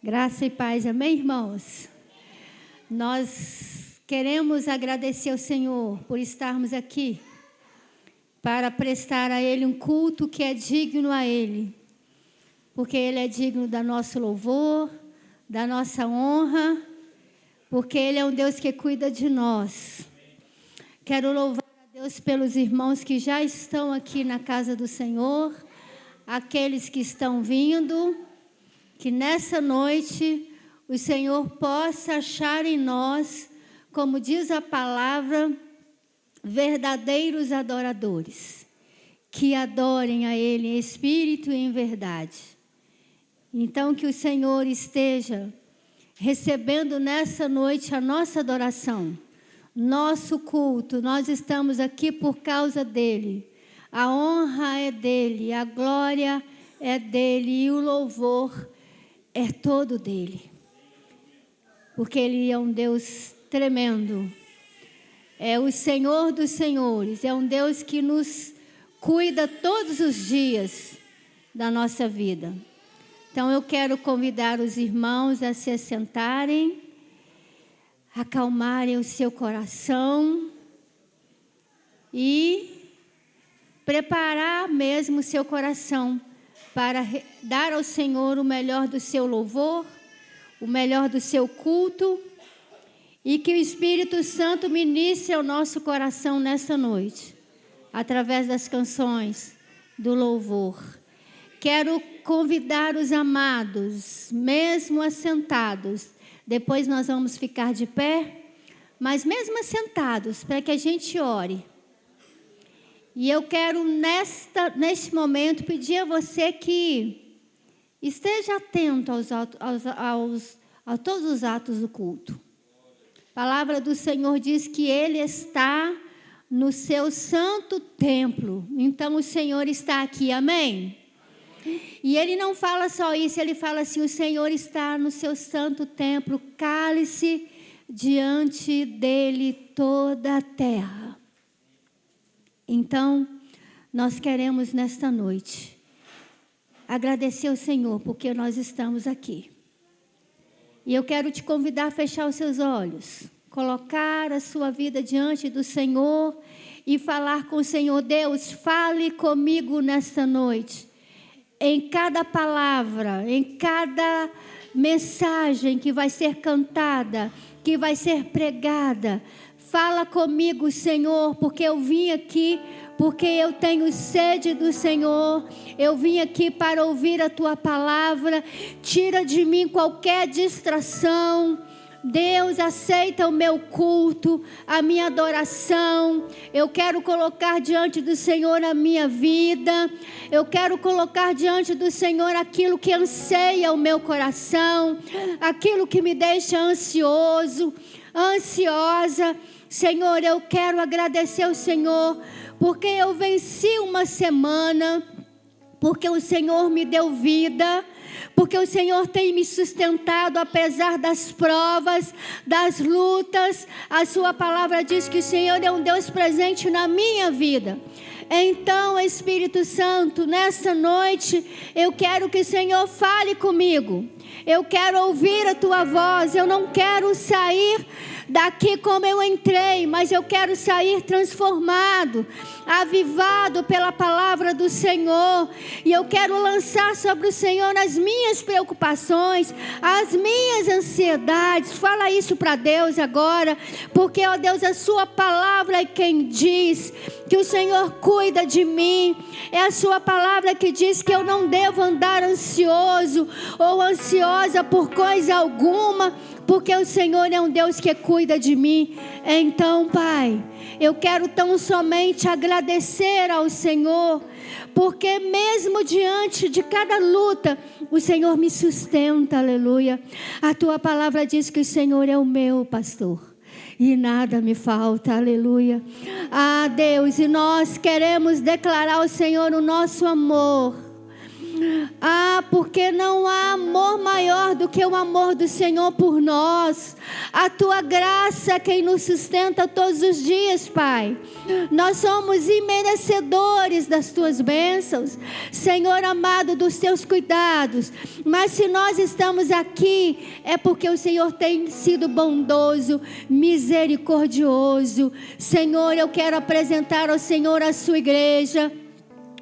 Graça e paz, amém, irmãos? Nós queremos agradecer ao Senhor por estarmos aqui para prestar a Ele um culto que é digno a Ele, porque Ele é digno do nosso louvor, da nossa honra, porque Ele é um Deus que cuida de nós. Quero louvar a Deus pelos irmãos que já estão aqui na casa do Senhor, aqueles que estão vindo, que nessa noite o Senhor possa achar em nós, como diz a palavra, verdadeiros adoradores, que adorem a Ele em espírito e em verdade. Então que o Senhor esteja recebendo nessa noite a nossa adoração, nosso culto. Nós estamos aqui por causa dEle. A honra é dEle, a glória é dEle e o louvor é todo dEle. Porque Ele é um Deus tremendo. É o Senhor dos senhores. É um Deus que nos cuida todos os dias da nossa vida. Então eu quero convidar os irmãos a se assentarem, acalmarem o seu coração e preparar mesmo o seu coração para dar ao Senhor o melhor do seu louvor, o melhor do seu culto, e que o Espírito Santo ministre ao nosso coração nessa noite, através das canções do louvor. Quero convidar os amados, mesmo assentados, depois nós vamos ficar de pé, mas mesmo assentados, para que a gente ore. E eu quero neste momento pedir a você que esteja atento a todos os atos do culto. A palavra do Senhor diz que Ele está no seu santo templo. Então o Senhor está aqui, amém? E Ele não fala só isso, Ele fala assim: o Senhor está no seu santo templo, cale-se diante dEle toda a terra. Então, nós queremos nesta noite agradecer ao Senhor porque nós estamos aqui. E eu quero te convidar a fechar os seus olhos, colocar a sua vida diante do Senhor e falar com o Senhor. Deus, fale comigo nesta noite. Em cada palavra, em cada mensagem que vai ser cantada, que vai ser pregada, fala comigo, Senhor, porque eu vim aqui, porque eu tenho sede do Senhor. Eu vim aqui para ouvir a Tua palavra. Tira de mim qualquer distração. Deus, aceita o meu culto, a minha adoração. Eu quero colocar diante do Senhor a minha vida. Eu quero colocar diante do Senhor aquilo que anseia o meu coração, aquilo que me deixa ansioso, ansiosa. Senhor, eu quero agradecer ao Senhor, porque eu venci uma semana, porque o Senhor me deu vida, porque o Senhor tem me sustentado apesar das provas, das lutas. A sua palavra diz que o Senhor é um Deus presente na minha vida. Então, Espírito Santo, nessa noite, eu quero que o Senhor fale comigo. Eu quero ouvir a Tua voz. Eu não quero sair daqui como eu entrei, mas eu quero sair transformado, avivado pela palavra do Senhor. E eu quero lançar sobre o Senhor as minhas preocupações, as minhas ansiedades. Fala isso para Deus agora, porque, ó Deus, a sua palavra é quem diz que o Senhor cuida de mim. É a sua palavra que diz que eu não devo andar ansioso ou ansiosa por coisa alguma, porque o Senhor é um Deus que cuida de mim. Então, Pai, eu quero tão somente agradecer ao Senhor, porque mesmo diante de cada luta, o Senhor me sustenta, aleluia. A Tua palavra diz que o Senhor é o meu pastor e nada me falta, aleluia. Ah, Deus, e nós queremos declarar ao Senhor o nosso amor. Ah, porque não há amor maior do que o amor do Senhor por nós. A tua graça é quem nos sustenta todos os dias, Pai. Nós somos imerecedores das tuas bênçãos, Senhor amado, dos teus cuidados. Mas se nós estamos aqui, é porque o Senhor tem sido bondoso, misericordioso. Senhor, eu quero apresentar ao Senhor a sua igreja.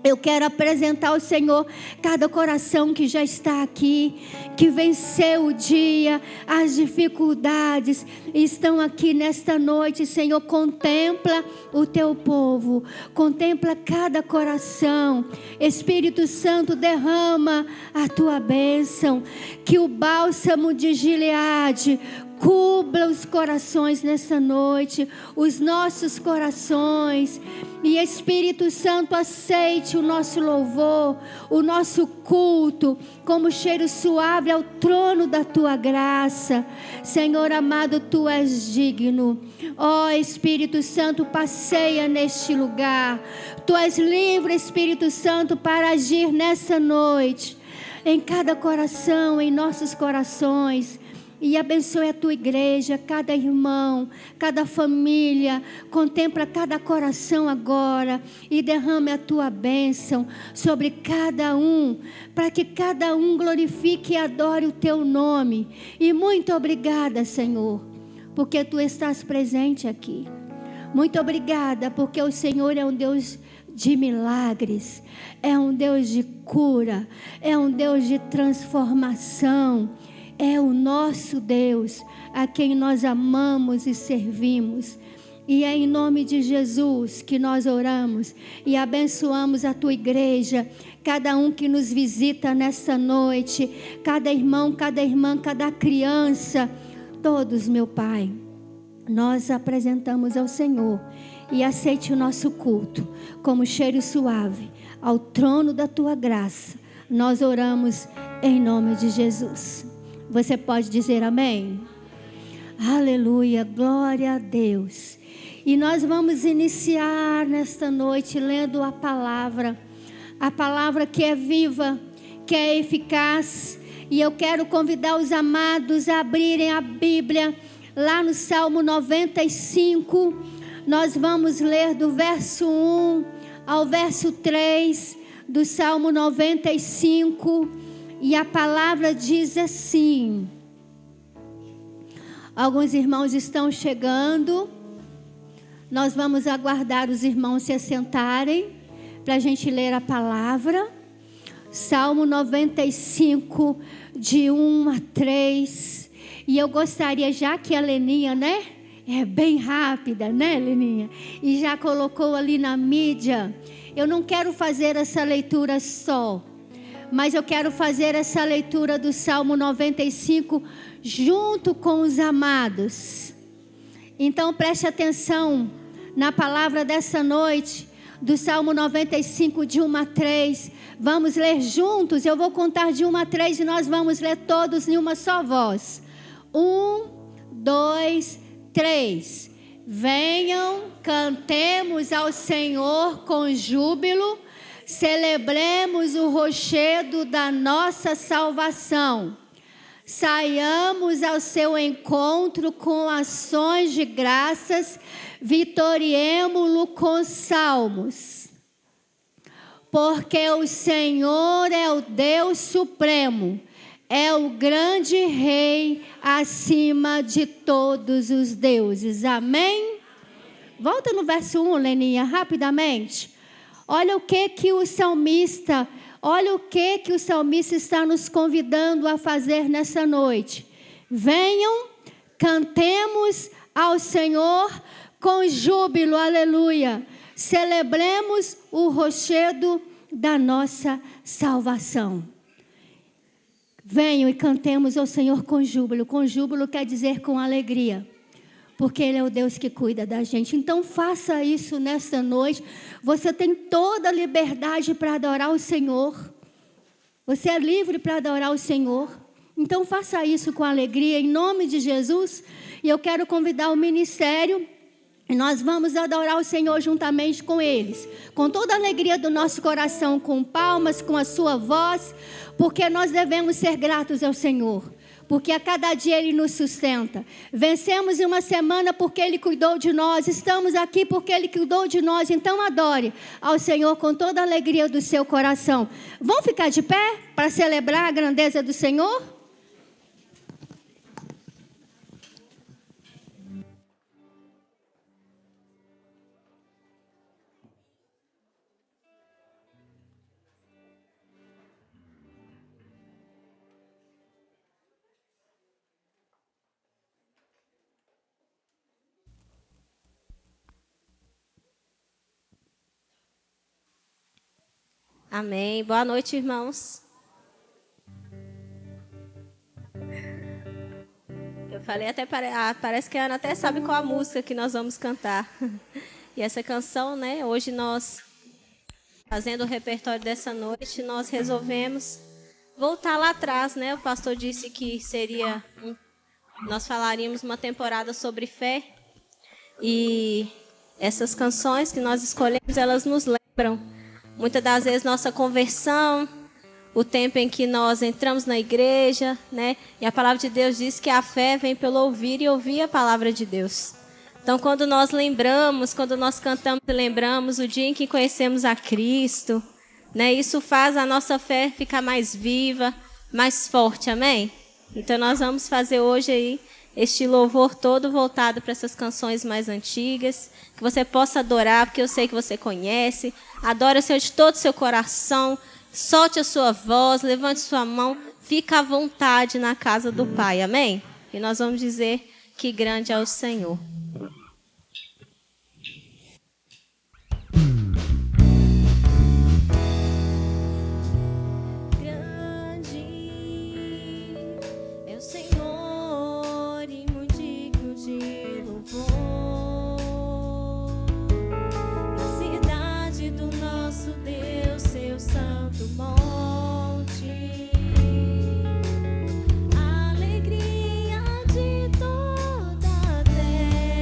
Eu quero apresentar ao Senhor cada coração que já está aqui, que venceu o dia, as dificuldades, estão aqui nesta noite. Senhor, contempla o teu povo, contempla cada coração. Espírito Santo, derrama a tua bênção, que o bálsamo de Gileade cubra os corações nessa noite, os nossos corações. E Espírito Santo, aceite o nosso louvor, o nosso culto, como cheiro suave ao trono da tua graça. Senhor amado, tu és digno. Ó Espírito Santo, passeia neste lugar. Tu és livre, Espírito Santo, para agir nessa noite, em cada coração, em nossos corações. E abençoe a tua igreja, cada irmão, cada família. Contempla cada coração agora e derrame a tua bênção sobre cada um, para que cada um glorifique e adore o teu nome. E muito obrigada, Senhor, porque tu estás presente aqui. Muito obrigada, porque o Senhor é um Deus de milagres, é um Deus de cura, é um Deus de transformação. É o nosso Deus, a quem nós amamos e servimos. E é em nome de Jesus que nós oramos e abençoamos a tua igreja, cada um que nos visita nesta noite, cada irmão, cada irmã, cada criança, todos, meu Pai. Nós apresentamos ao Senhor e aceite o nosso culto como cheiro suave ao trono da tua graça. Nós oramos em nome de Jesus. Você pode dizer amém? Aleluia, glória a Deus. E nós vamos iniciar nesta noite lendo a palavra que é viva, que é eficaz. E eu quero convidar os amados a abrirem a Bíblia lá no Salmo 95. Nós vamos ler do verso 1 ao verso 3 do Salmo 95. E a palavra diz assim. Alguns irmãos estão chegando. Nós vamos aguardar os irmãos se assentarem para a gente ler a palavra. Salmo 95, de 1 a 3. E eu gostaria, já que a Leninha, né? É bem rápida, né, Leninha? E já colocou ali na mídia. Eu não quero fazer essa leitura só, mas eu quero fazer essa leitura do Salmo 95 junto com os amados. Então preste atenção na palavra dessa noite, do Salmo 95, de 1 a 3. Vamos ler juntos, eu vou contar de 1 a 3 e nós vamos ler todos em uma só voz. 1, 2, 3. Venham, cantemos ao Senhor com júbilo. Celebremos o rochedo da nossa salvação. Saiamos ao seu encontro com ações de graças. Vitoriemo-lo com salmos. Porque o Senhor é o Deus supremo. É o grande Rei acima de todos os deuses. Amém? Volta no verso 1, Leninha, rapidamente. Olha o que o salmista está nos convidando a fazer nessa noite. Venham, cantemos ao Senhor com júbilo, aleluia. Celebremos o rochedo da nossa salvação. Venham e cantemos ao Senhor com júbilo. Com júbilo quer dizer com alegria, porque Ele é o Deus que cuida da gente. Então faça isso nesta noite. Você tem toda a liberdade para adorar o Senhor. Você é livre para adorar o Senhor. Então faça isso com alegria, em nome de Jesus. E eu quero convidar o ministério. E nós vamos adorar o Senhor juntamente com eles. Com toda a alegria do nosso coração, com palmas, com a sua voz. Porque nós devemos ser gratos ao Senhor. porque a cada dia Ele nos sustenta. Vencemos em uma semana porque Ele cuidou de nós. Estamos aqui porque Ele cuidou de nós. Então adore ao Senhor com toda a alegria do seu coração. Vamos ficar de pé para celebrar a grandeza do Senhor? Amém. Boa noite, irmãos. Eu falei até, parece que a Ana até sabe qual a música que nós vamos cantar. E essa canção, né, hoje nós, fazendo o repertório dessa noite, nós resolvemos voltar lá atrás, né? O pastor disse que nós falaríamos uma temporada sobre fé. E essas canções que nós escolhemos, elas nos lembram muitas das vezes nossa conversão, o tempo em que nós entramos na igreja, né? E a palavra de Deus diz que a fé vem pelo ouvir e ouvir a palavra de Deus. Então, quando nós lembramos, quando nós cantamos e lembramos o dia em que conhecemos a Cristo, né? Isso faz a nossa fé ficar mais viva, mais forte, amém? Então, nós vamos fazer hoje aí este louvor todo voltado para essas canções mais antigas, que você possa adorar, porque eu sei que você conhece. Adore o Senhor de todo o seu coração, solte a sua voz, levante sua mão, fica à vontade na casa do Pai, amém? E nós vamos dizer que grande é o Senhor. Alegria de toda a terra.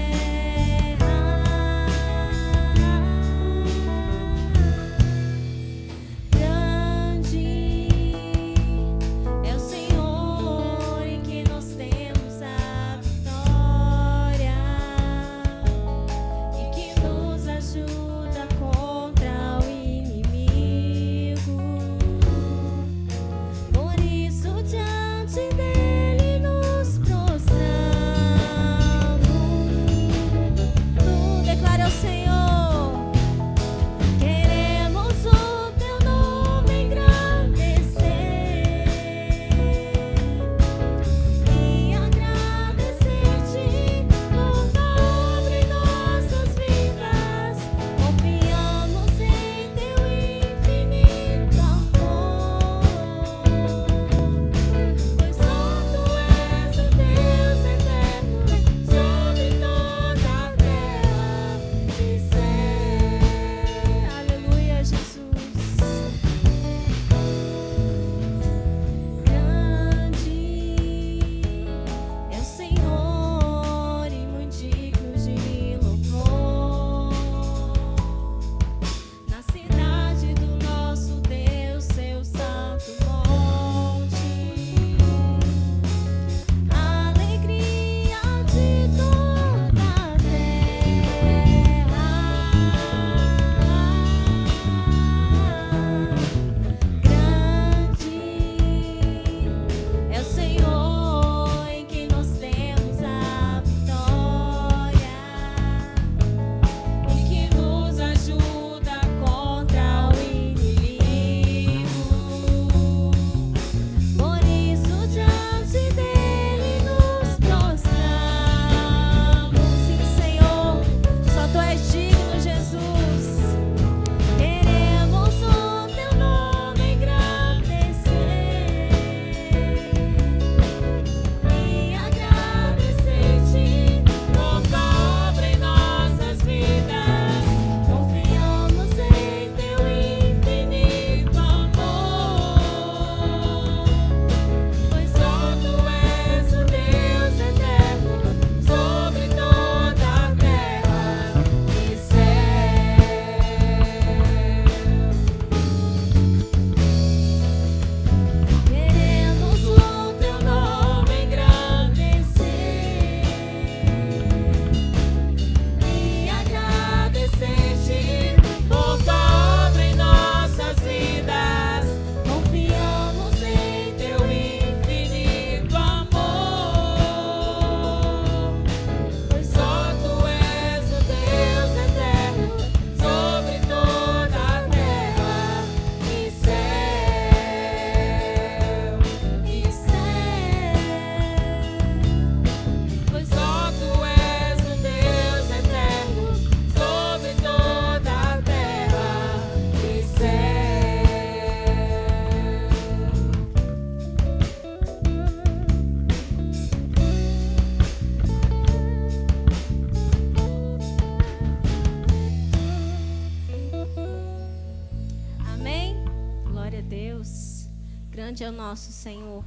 Grande é o nosso Senhor.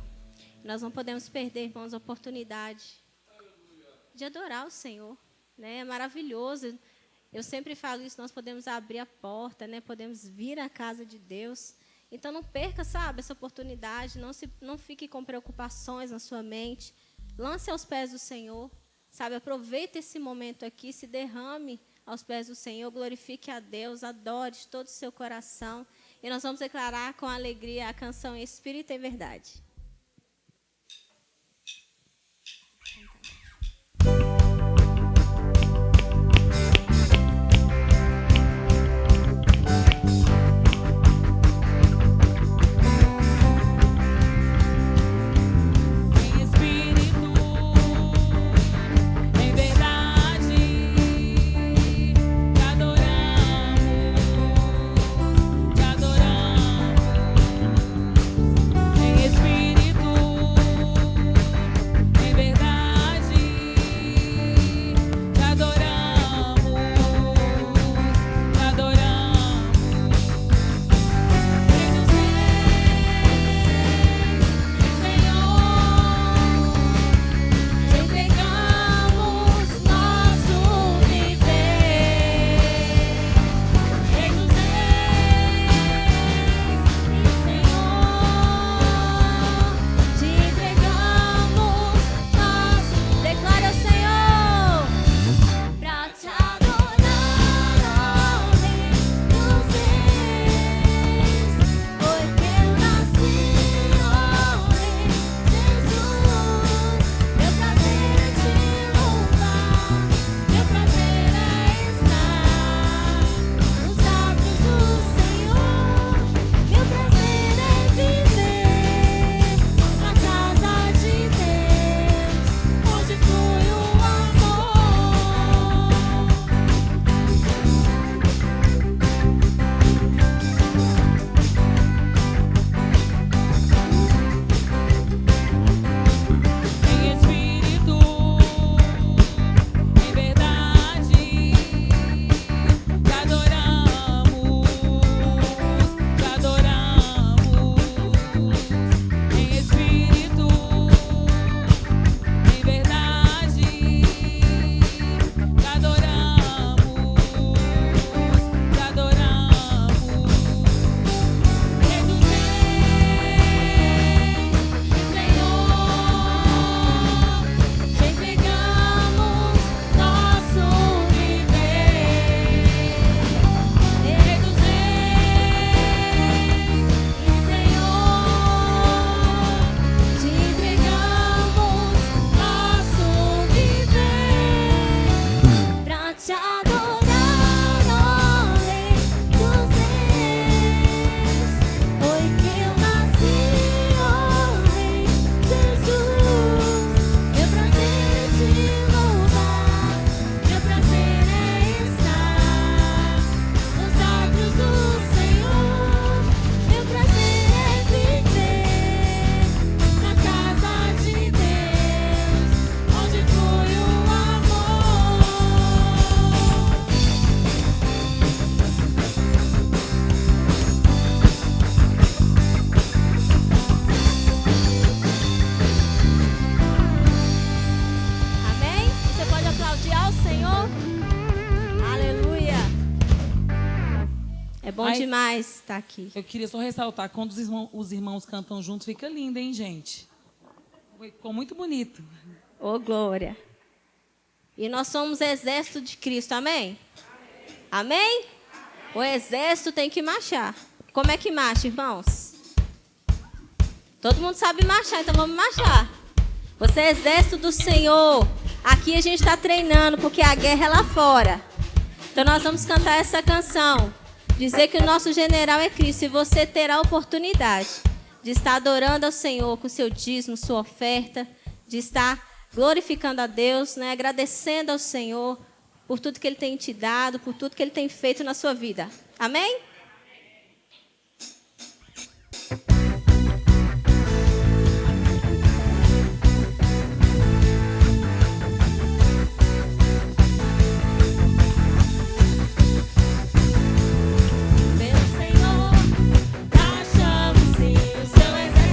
Nós não podemos perder, irmãos, a oportunidade de adorar o Senhor, né? É maravilhoso. Eu sempre falo isso, nós podemos abrir a porta, né? Podemos vir à casa de Deus. Então, não perca, sabe, essa oportunidade. Não fique com preocupações na sua mente. Lance aos pés do Senhor, sabe? Aproveite esse momento aqui, se derrame aos pés do Senhor, glorifique a Deus, adore de todo o seu coração. E nós vamos declarar com alegria a canção Espírito e Verdade. Bom demais estar aqui. Eu queria só ressaltar, quando os irmãos cantam juntos, fica lindo, hein, gente? Ficou muito bonito. Ô, glória. E nós somos exército de Cristo, amém? Amém? O exército tem que marchar. Como é que marcha, irmãos? Todo mundo sabe marchar, então vamos marchar. Você é exército do Senhor. Aqui a gente está treinando, porque a guerra é lá fora. Então nós vamos cantar essa canção. Dizer que o nosso general é Cristo. E você terá a oportunidade de estar adorando ao Senhor com seu dízimo, sua oferta. De estar glorificando a Deus, né? Agradecendo ao Senhor por tudo que Ele tem te dado, por tudo que Ele tem feito na sua vida. Amém? Meu Senhor, achamos sim o seu exército.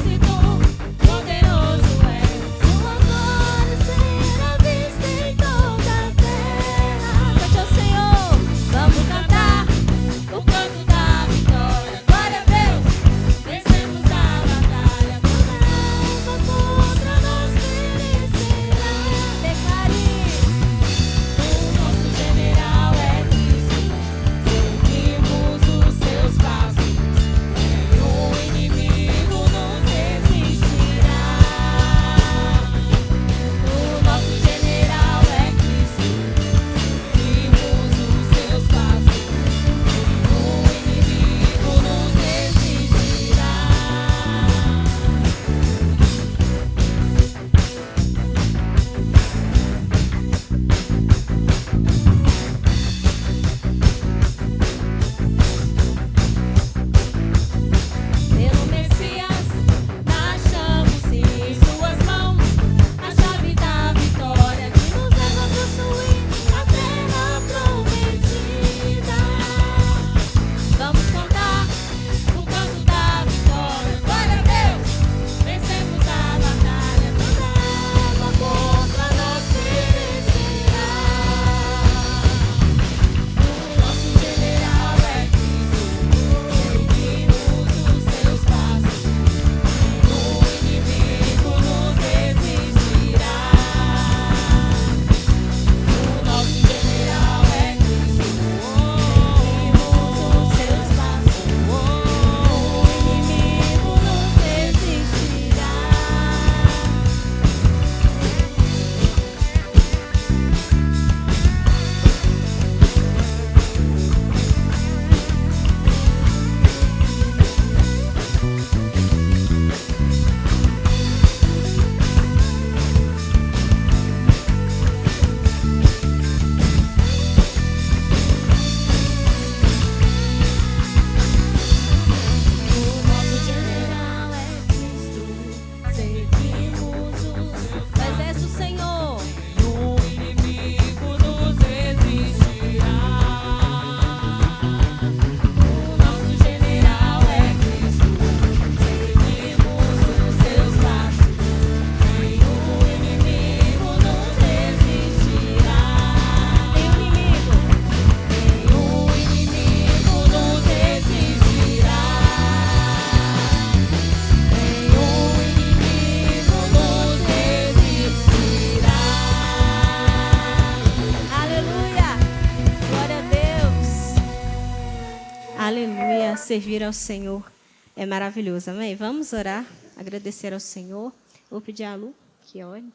servir ao Senhor é maravilhoso. Amém? Vamos orar, agradecer ao Senhor. Vou pedir a Lu que ore.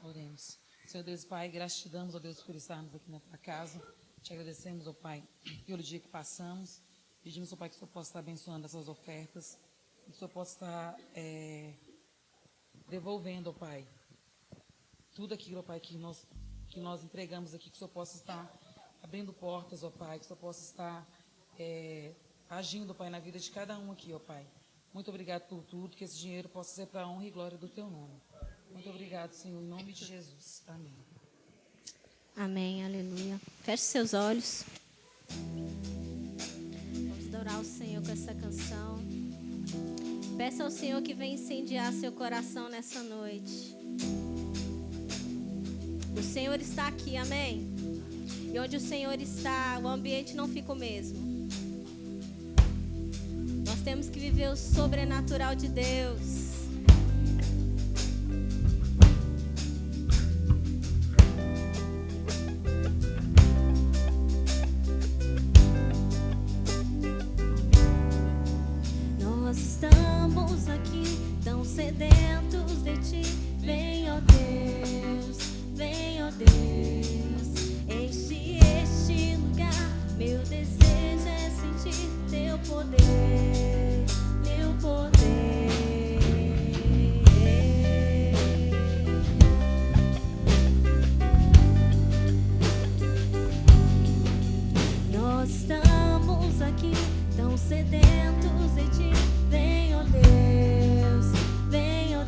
Oremos. Senhor Deus e Pai, graças te damos, ó Deus, por estarmos aqui na tua casa. Te agradecemos, ó Pai, pelo dia que passamos. Pedimos, ó Pai, que o Senhor possa estar abençoando essas ofertas. Que o Senhor possa estar devolvendo, ó Pai, tudo aquilo, ó Pai, que nós entregamos aqui. Que o Senhor possa estar abrindo portas, ó Pai. Que o Senhor possa estar agindo, ó Pai, na vida de cada um aqui, ó Pai. Muito obrigado por tudo. Que esse dinheiro possa ser para a honra e glória do Teu nome. Muito obrigado, Senhor, em nome de Jesus. Amém. Amém, aleluia. Feche seus olhos. Vamos adorar o Senhor com essa canção. Peça ao Senhor que venha incendiar seu coração nessa noite. O Senhor está aqui, amém? E onde o Senhor está, o ambiente não fica o mesmo. Nós temos que viver o sobrenatural de Deus. Nós estamos aqui tão sedentos de Ti. Vem, ó Deus, vem, ó Deus. Enche este lugar. Meu desejo é sentir Teu poder, Teu poder. Nós estamos aqui tão sedentos de Ti. Vem, ó Deus, vem, ó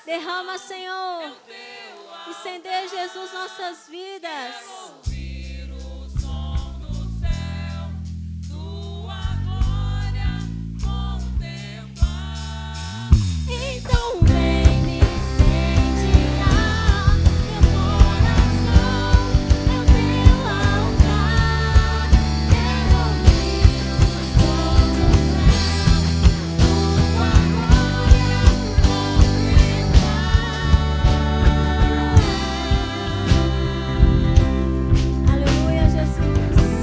Derrama, Senhor. Incendeia, Jesus, nossas vidas. Então vem me incendiar, meu coração é o teu altar. Quero ouvir o som do céu, tua glória contemplar. Aleluia, Jesus.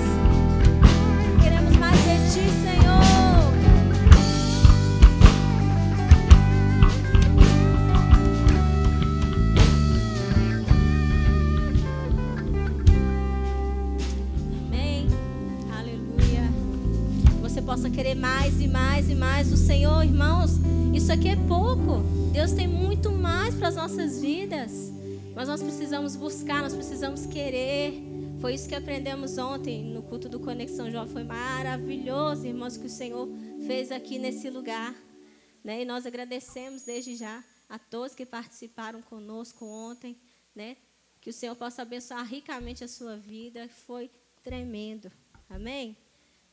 Queremos mais de ti, Senhor. Amém. Aleluia. Você possa querer mais e mais e mais do Senhor, irmãos. Isso aqui é pouco. Deus tem muito mais para as nossas vidas. Mas nós precisamos buscar, nós precisamos querer. Foi isso que aprendemos ontem no culto do Conexão Jovem. Foi maravilhoso, irmãos, que o Senhor fez aqui nesse lugar, né? E nós agradecemos desde já a todos que participaram conosco ontem, né? Que o Senhor possa abençoar ricamente a sua vida. Foi tremendo. Amém?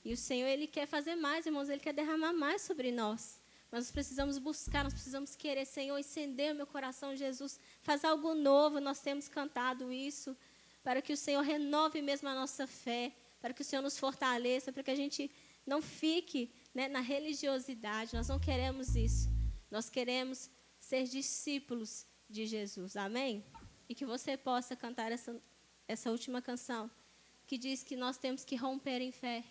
E o Senhor, Ele quer fazer mais, irmãos. Ele quer derramar mais sobre nós. Mas nós precisamos buscar, nós precisamos querer. Senhor, incender o meu coração, Jesus. Faz algo novo. Nós temos cantado isso. Para que o Senhor renove mesmo a nossa fé. Para que o Senhor nos fortaleça. Para que a gente não fique, né, na religiosidade. Nós não queremos isso. Nós queremos ser discípulos de Jesus. Amém? E que você possa cantar essa última canção, que diz que nós temos que romper em fé,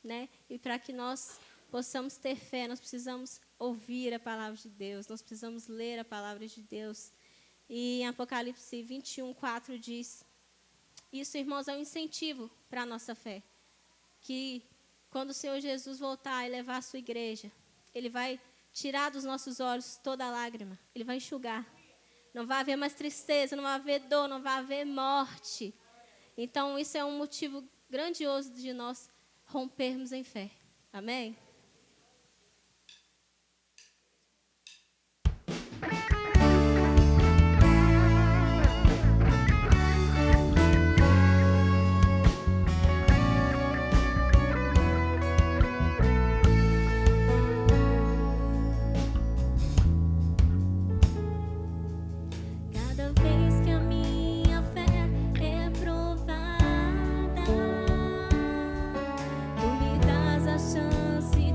né? E para que nós possamos ter fé, nós precisamos ouvir a palavra de Deus, nós precisamos ler a palavra de Deus. E em Apocalipse 21:4 diz, isso, irmãos, é um incentivo para a nossa fé, que quando o Senhor Jesus voltar e levar a sua igreja, Ele vai tirar dos nossos olhos toda a lágrima, Ele vai enxugar. Não vai haver mais tristeza, não vai haver dor, não vai haver morte. Então, isso é um motivo grandioso de nós rompermos em fé. Amém? Cada vez que a minha fé é provada, tu me dás a chance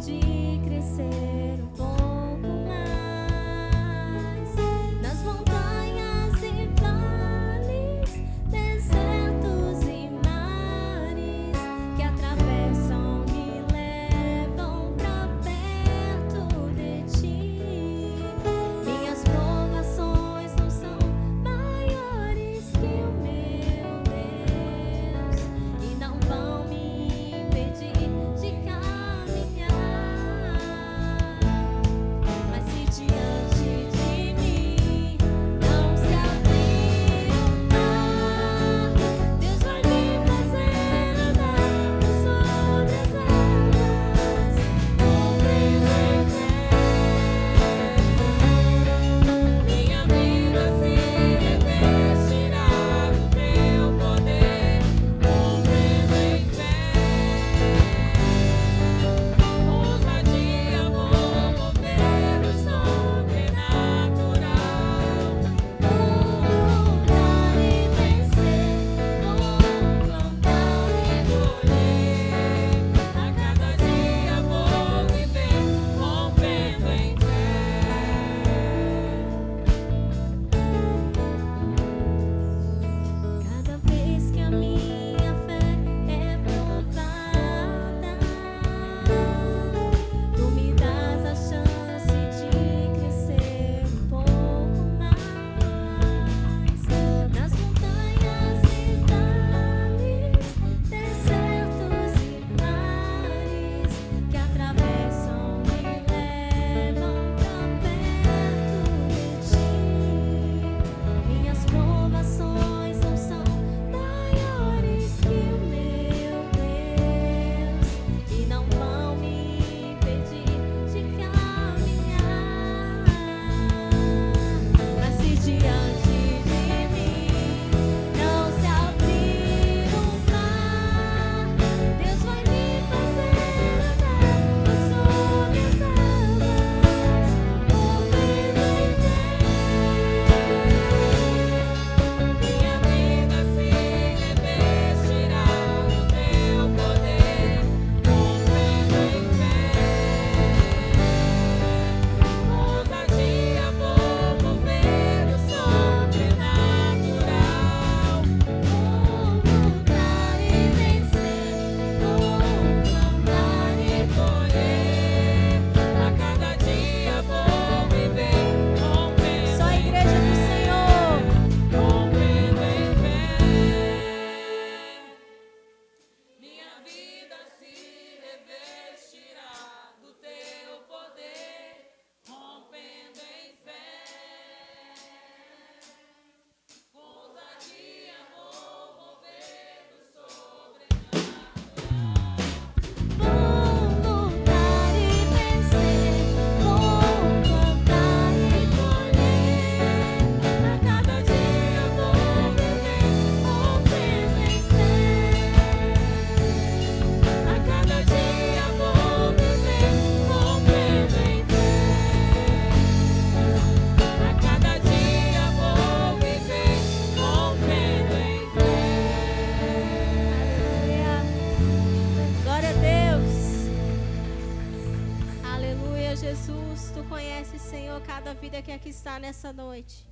Senhor, cada vida que aqui está nessa noite.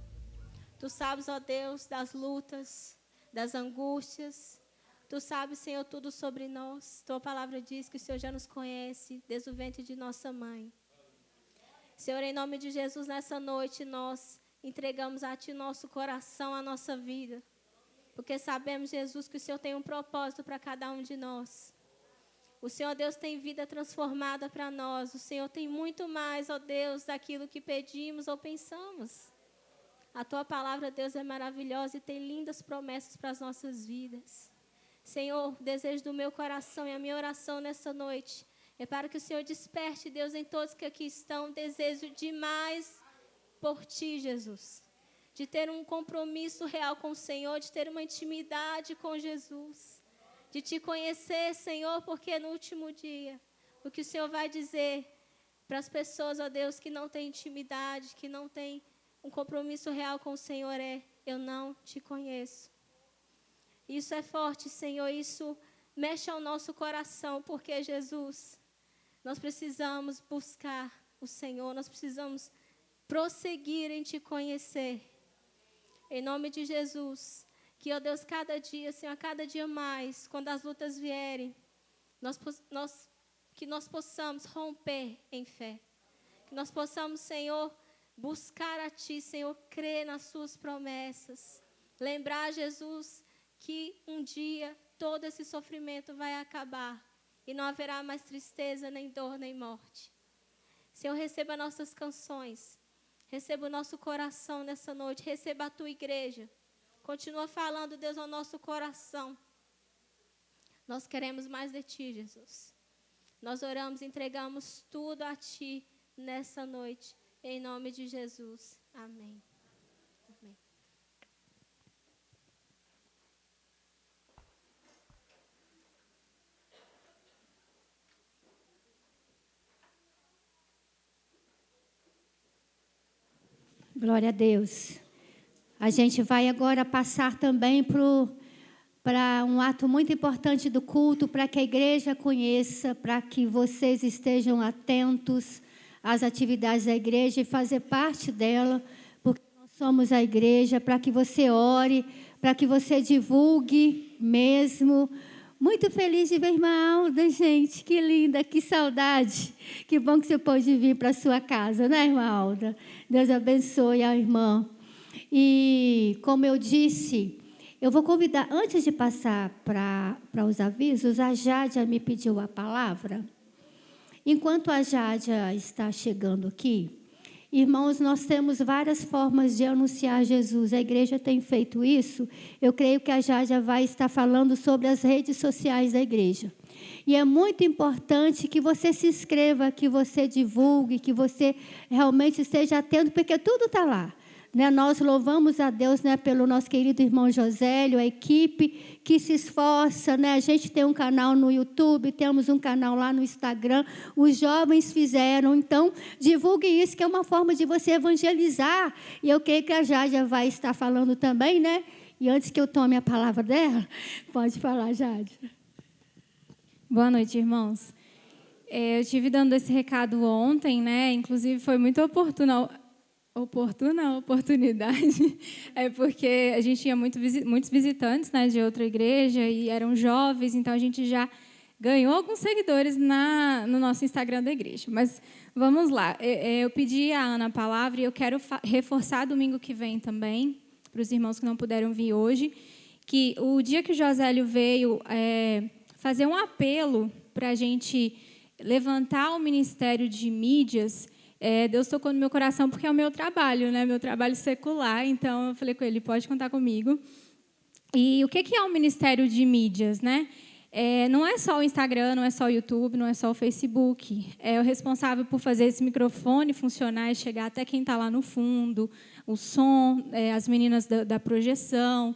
Tu sabes, ó Deus, das lutas, das angústias. Tu sabes, Senhor, tudo sobre nós. Tua palavra diz que o Senhor já nos conhece desde o ventre de nossa mãe. Senhor, em nome de Jesus, nessa noite nós entregamos a Ti nosso coração, a nossa vida. Porque sabemos, Jesus, que o Senhor tem um propósito para cada um de nós. O Senhor, Deus, tem vida transformada para nós. O Senhor tem muito mais, ó Deus, daquilo que pedimos ou pensamos. A Tua palavra, Deus, é maravilhosa e tem lindas promessas para as nossas vidas. Senhor, o desejo do meu coração e a minha oração nessa noite é para que o Senhor desperte, Deus, em todos que aqui estão, desejo demais por Ti, Jesus. De ter um compromisso real com o Senhor, de ter uma intimidade com Jesus. De Te conhecer, Senhor, porque no último dia, o que o Senhor vai dizer para as pessoas, ó Deus, que não têm intimidade, que não têm um compromisso real com o Senhor é: eu não Te conheço. Isso é forte, Senhor, isso mexe ao nosso coração, porque, Jesus, nós precisamos buscar o Senhor, nós precisamos prosseguir em Te conhecer. Em nome de Jesus, que, ó Deus, cada dia, Senhor, cada dia mais, quando as lutas vierem, que nós possamos romper em fé. Que nós possamos, Senhor, buscar a Ti, Senhor, crer nas Suas promessas. Lembrar, Jesus, que um dia todo esse sofrimento vai acabar e não haverá mais tristeza, nem dor, nem morte. Senhor, receba nossas canções, receba o nosso coração nessa noite, receba a Tua igreja. Continua falando, Deus, ao nosso coração. Nós queremos mais de Ti, Jesus. Nós oramos e entregamos tudo a Ti nessa noite, em nome de Jesus. Amém. Amém. Glória a Deus. A gente vai agora passar também para um ato muito importante do culto, para que a igreja conheça, para que vocês estejam atentos às atividades da igreja e fazer parte dela, porque nós somos a igreja, para que você ore, para que você divulgue mesmo. Muito feliz de ver a irmã Alda, gente, que linda, que saudade. Que bom que você pôde vir para a sua casa, né, irmã Alda? Deus abençoe a irmã. E, como eu disse, eu vou convidar, antes de passar para os avisos, a Jádia me pediu a palavra. Enquanto a Jádia está chegando aqui, irmãos, nós temos várias formas de anunciar Jesus. A igreja tem feito isso. Eu creio que a Jádia vai estar falando sobre as redes sociais da igreja. E é muito importante que você se inscreva, que você divulgue, que você realmente esteja atento, porque tudo está lá. Né? Nós louvamos a Deus, né, pelo nosso querido irmão Josélio, a equipe que se esforça. Né? A gente tem um canal no YouTube, temos um canal lá no Instagram. Os jovens fizeram. Então, divulgue isso, que é uma forma de você evangelizar. E eu creio que a Jádia vai estar falando também, né? E antes que eu tome a palavra dela, pode falar, Jádia. Boa noite, irmãos. Eu estive dando esse recado ontem, né? Inclusive, foi muito oportuna a oportunidade, porque a gente tinha muitos visitantes, né, de outra igreja e eram jovens, então a gente já ganhou alguns seguidores no nosso Instagram da igreja. Mas vamos lá, eu pedi a Ana a palavra e eu quero reforçar domingo que vem também, para os irmãos que não puderam vir hoje, que o dia que o Josélio veio fazer um apelo para a gente levantar o ministério de mídias, Deus tocou no meu coração, porque é o meu trabalho, né? Meu trabalho secular. Então, eu falei com ele, pode contar comigo. E o que é o ministério de mídias, né? Não é só o Instagram, não é só o YouTube, não é só o Facebook. É o responsável por fazer esse microfone funcionar e chegar até quem está lá no fundo, o som, as meninas da projeção,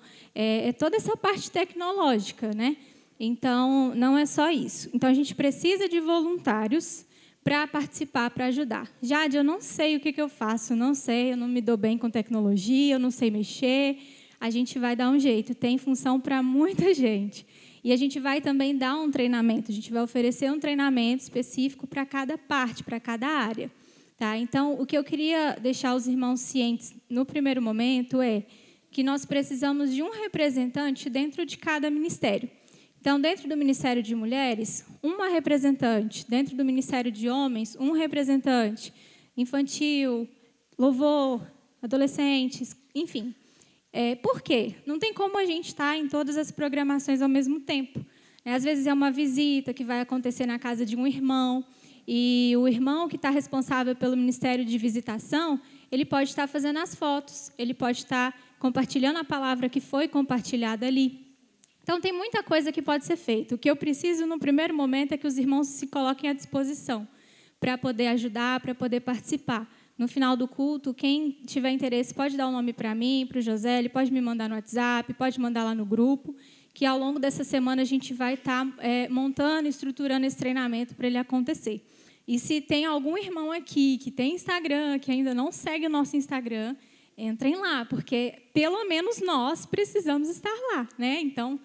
toda essa parte tecnológica, né? Então, não é só isso. Então, a gente precisa de voluntários para participar, para ajudar. Jade, eu não sei o que eu faço, não sei, eu não me dou bem com tecnologia, eu não sei mexer. A gente vai dar um jeito, tem função para muita gente. E a gente vai também dar um treinamento, a gente vai oferecer um treinamento específico para cada parte, para cada área. Tá? Então, o que eu queria deixar os irmãos cientes no primeiro momento é que nós precisamos de um representante dentro de cada ministério. Então, dentro do Ministério de Mulheres, uma representante. Dentro do Ministério de Homens, um representante. Infantil, louvor, adolescentes, enfim. Por quê? Não tem como a gente estar em todas as programações ao mesmo tempo. Às vezes é uma visita que vai acontecer na casa de um irmão, e o irmão que está responsável pelo Ministério de Visitação, ele pode estar fazendo as fotos, ele pode estar compartilhando a palavra que foi compartilhada ali. Então, tem muita coisa que pode ser feita. O que eu preciso, no primeiro momento, é que os irmãos se coloquem à disposição para poder ajudar, para poder participar. No final do culto, quem tiver interesse pode dar o nome para mim, para o José, ele pode me mandar no WhatsApp, pode mandar lá no grupo, que ao longo dessa semana a gente vai estar montando, estruturando esse treinamento para ele acontecer. E se tem algum irmão aqui que tem Instagram, que ainda não segue o nosso Instagram, entrem lá, porque pelo menos nós precisamos estar lá, né? Então,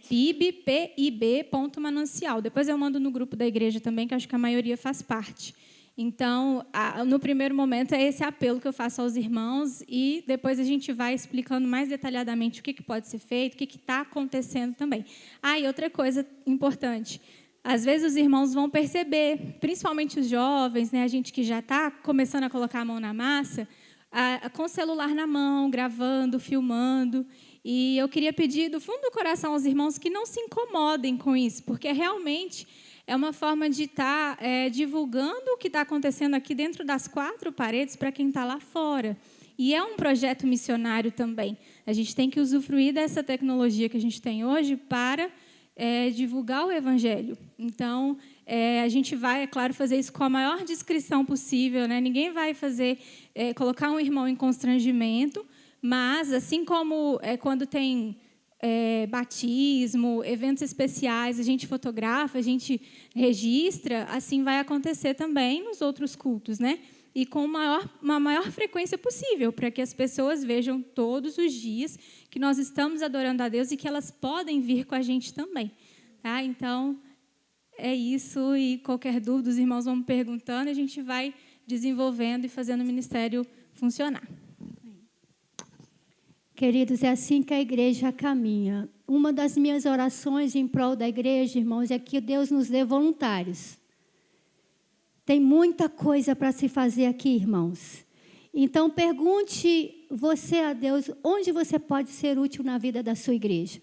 pib.manancial. Depois eu mando no grupo da igreja também, que acho que a maioria faz parte. Então, no primeiro momento, é esse apelo que eu faço aos irmãos, e depois a gente vai explicando mais detalhadamente o que pode ser feito, o que está acontecendo também. E outra coisa importante, às vezes os irmãos vão perceber, principalmente os jovens, né, a gente que já está começando a colocar a mão na massa, com o celular na mão, gravando, filmando. E eu queria pedir do fundo do coração aos irmãos que não se incomodem com isso, porque realmente é uma forma de estar divulgando o que está acontecendo aqui dentro das 4 paredes para quem está lá fora. E é um projeto missionário também. A gente tem que usufruir dessa tecnologia que a gente tem hoje para divulgar o Evangelho. Então, a gente vai, é claro, fazer isso com a maior discrição possível, né? Ninguém vai colocar um irmão em constrangimento, mas, assim como quando tem batismo, eventos especiais, a gente fotografa, a gente registra, assim vai acontecer também nos outros cultos, né? E com uma maior frequência possível, para que as pessoas vejam todos os dias que nós estamos adorando a Deus e que elas podem vir com a gente também. Tá? Então, é isso, e qualquer dúvida, os irmãos vão me perguntando, e a gente vai desenvolvendo e fazendo o ministério funcionar. Queridos, é assim que a igreja caminha. Uma das minhas orações em prol da igreja, irmãos, é que Deus nos dê voluntários. Tem muita coisa para se fazer aqui, irmãos. Então, pergunte você a Deus onde você pode ser útil na vida da sua igreja.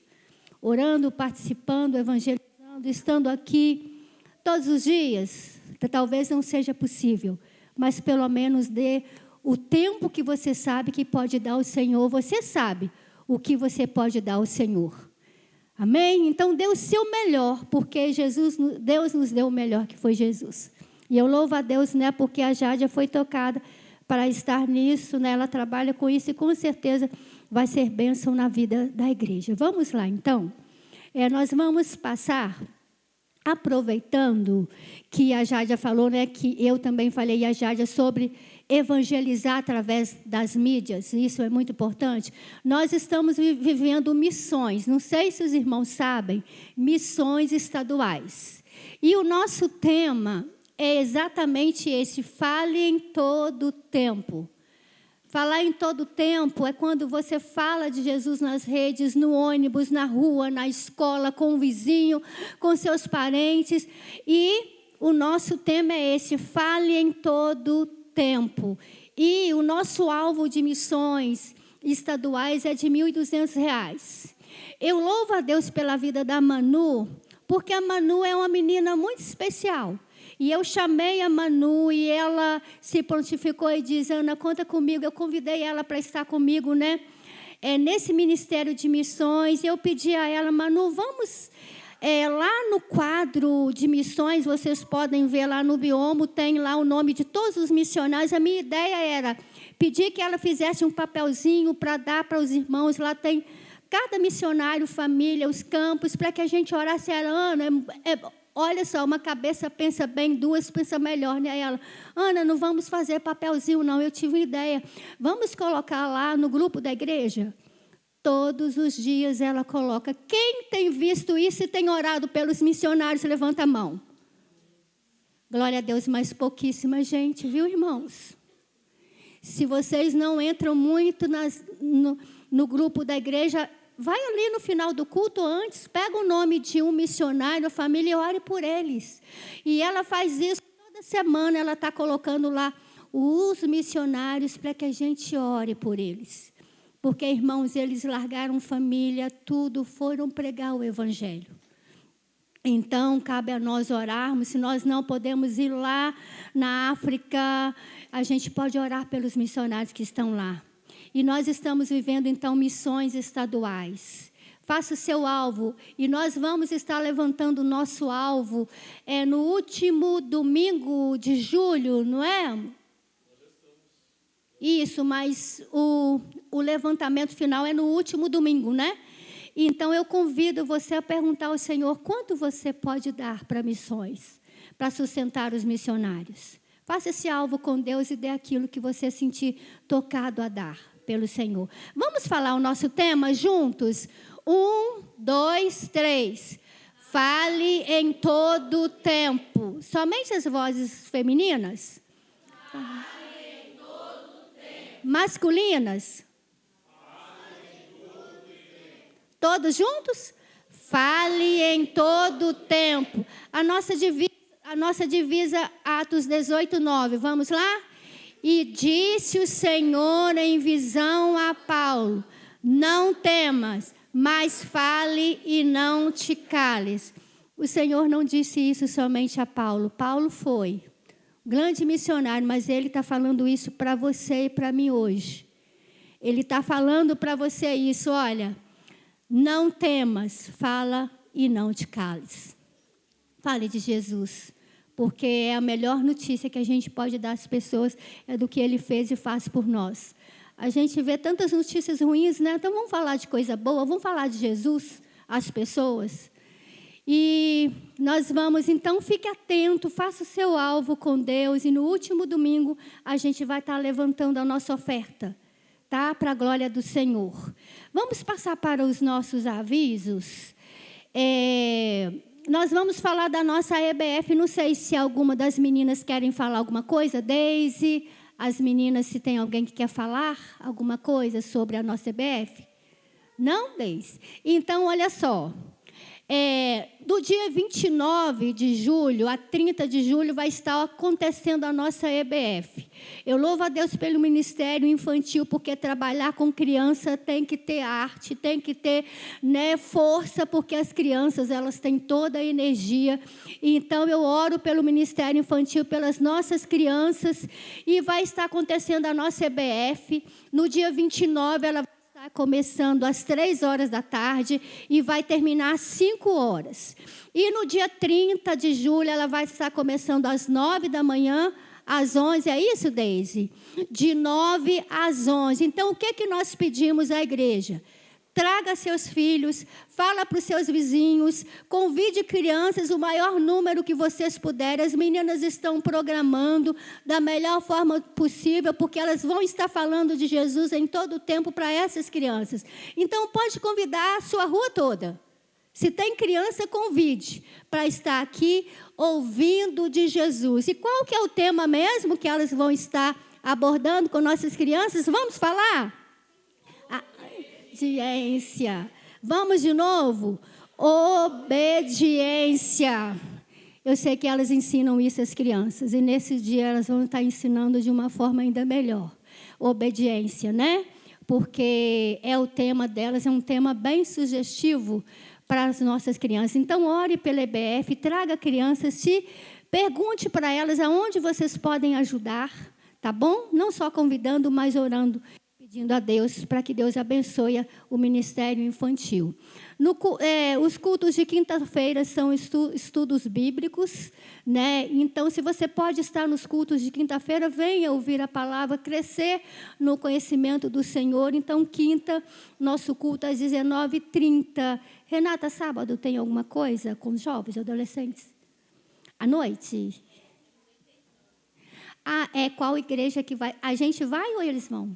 Orando, participando, evangelizando, estando aqui todos os dias. Talvez não seja possível, mas pelo menos dê o tempo que você sabe que pode dar ao Senhor. Você sabe o que você pode dar ao Senhor. Amém? Então, dê o seu melhor, porque Deus nos deu o melhor, que foi Jesus. E eu louvo a Deus, né, porque a Jádia foi tocada para estar nisso, né, ela trabalha com isso e com certeza vai ser bênção na vida da igreja. Vamos lá, então. Nós vamos passar, aproveitando que a Jádia falou, né, que eu também falei, a Jádia, sobre evangelizar através das mídias, isso é muito importante. Nós estamos vivendo missões, não sei se os irmãos sabem, missões estaduais. E o nosso tema é exatamente esse: fale em todo tempo. Falar em todo tempo é quando você fala de Jesus nas redes, no ônibus, na rua, na escola, com o vizinho, com seus parentes. E o nosso tema é esse: fale em todo tempo. E o nosso alvo de missões estaduais é de R$ 1.200. Eu louvo a Deus pela vida da Manu, porque a Manu é uma menina muito especial. E eu chamei a Manu e ela se prontificou e disse: Ana, conta comigo. Eu convidei ela para estar comigo, né? Nesse Ministério de Missões. Eu pedi a ela: Manu, vamos lá no quadro de missões, vocês podem ver lá no Biomo, tem lá o nome de todos os missionários. A minha ideia era pedir que ela fizesse um papelzinho para dar para os irmãos. Lá tem cada missionário, família, os campos, para que a gente orasse. Ela: Ana, olha só, uma cabeça pensa bem, 2 pensa melhor, né? Ela: Ana, não vamos fazer papelzinho, não. Eu tive uma ideia. Vamos colocar lá no grupo da igreja? Todos os dias ela coloca. Quem tem visto isso e tem orado pelos missionários, levanta a mão. Glória a Deus, mas pouquíssima gente, viu, irmãos? Se vocês não entram muito no grupo da igreja, vai ali no final do culto antes, pega o nome de um missionário, a família, e ore por eles. E ela faz isso toda semana, ela está colocando lá os missionários para que a gente ore por eles. Porque, irmãos, eles largaram família, tudo, foram pregar o evangelho. Então, cabe a nós orarmos. Se nós não podemos ir lá na África, a gente pode orar pelos missionários que estão lá. E nós estamos vivendo, então, missões estaduais. Faça o seu alvo. E nós vamos estar levantando o nosso alvo no último domingo de julho, não é? Isso, mas o levantamento final é no último domingo, né? Então, eu convido você a perguntar ao Senhor quanto você pode dar para missões, para sustentar os missionários. Faça esse alvo com Deus e dê aquilo que você sentir tocado a dar pelo Senhor. Vamos falar o nosso tema juntos? 1, 2, 3. Fale em todo tempo. Somente as vozes femininas? Fale em todo tempo. Masculinas? Todos juntos? Fale em todo tempo. A nossa divisa, Atos 18, 9. Vamos lá? E disse o Senhor em visão a Paulo: não temas, mas fale e não te cales. O Senhor não disse isso somente a Paulo. Paulo foi um grande missionário, mas ele está falando isso para você e para mim hoje. Ele está falando para você isso, olha... Não temas, fala e não te cales. Fale de Jesus, porque é a melhor notícia que a gente pode dar às pessoas, é do que Ele fez e faz por nós. A gente vê tantas notícias ruins, né? Então vamos falar de coisa boa, vamos falar de Jesus às pessoas. E nós vamos, então, fique atento, faça o seu alvo com Deus, e no último domingo a gente vai estar levantando a nossa oferta. Tá? Para a glória do Senhor. Vamos passar para os nossos avisos. Nós vamos falar da nossa EBF. Não sei se alguma das meninas querem falar alguma coisa. Deise, as meninas, se tem alguém que quer falar alguma coisa sobre a nossa EBF. Não, Deise? Então, olha só. Do dia 29 de julho a 30 de julho vai estar acontecendo a nossa EBF. Eu louvo a Deus pelo Ministério Infantil, porque trabalhar com criança tem que ter arte, tem que ter, né, força, porque as crianças elas têm toda a energia. Então, eu oro pelo Ministério Infantil, pelas nossas crianças, e vai estar acontecendo a nossa EBF. No dia 29, ela vai começando às 3 horas da tarde e vai terminar às 5 horas. E no dia 30 de julho, ela vai estar começando às 9 da manhã, às 11. É isso, Deise? De 9 às 11. Então, o que nós pedimos à igreja? Traga seus filhos, fala para os seus vizinhos, convide crianças, o maior número que vocês puderem. As meninas estão programando da melhor forma possível, porque elas vão estar falando de Jesus em todo o tempo para essas crianças. Então, pode convidar a sua rua toda. Se tem criança, convide para estar aqui ouvindo de Jesus. E qual que é o tema mesmo que elas vão estar abordando com nossas crianças? Vamos falar? Obediência. Vamos de novo? Obediência. Eu sei que elas ensinam isso às crianças, e nesse dia elas vão estar ensinando de uma forma ainda melhor. Obediência, né? Porque é o tema delas, é um tema bem sugestivo para as nossas crianças. Então, ore pela EBF, traga crianças, pergunte para elas aonde vocês podem ajudar, tá bom? Não só convidando, mas orando, pedindo a Deus para que Deus abençoe o ministério infantil. Os cultos de quinta-feira são estudos bíblicos, né? Então, se você pode estar nos cultos de quinta-feira, venha ouvir a palavra, crescer no conhecimento do Senhor. Então, quinta, nosso culto às 19h30. Renata, sábado tem alguma coisa com os jovens, adolescentes? À noite? Qual igreja que vai? A gente vai ou eles vão?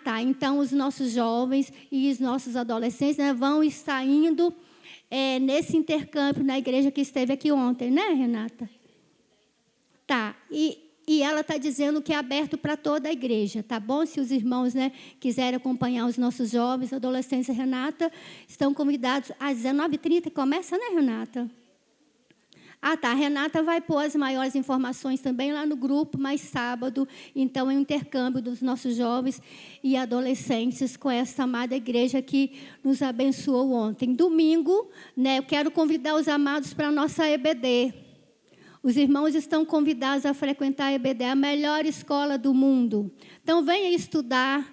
Tá. Então, os nossos jovens e os nossos adolescentes, né, vão estar indo nesse intercâmbio na igreja que esteve aqui ontem, né, Renata? Tá, e ela está dizendo que é aberto para toda a igreja, tá bom? Se os irmãos, né, quiserem acompanhar os nossos jovens, adolescentes, Renata, estão convidados às 19h30. Começa, né, Renata? Ah, tá. A Renata vai pôr as maiores informações também lá no grupo, mais sábado. Então, é um intercâmbio dos nossos jovens e adolescentes com essa amada igreja que nos abençoou ontem. Domingo, né, eu quero convidar os amados para a nossa EBD. Os irmãos estão convidados a frequentar a EBD, a melhor escola do mundo. Então, venha estudar,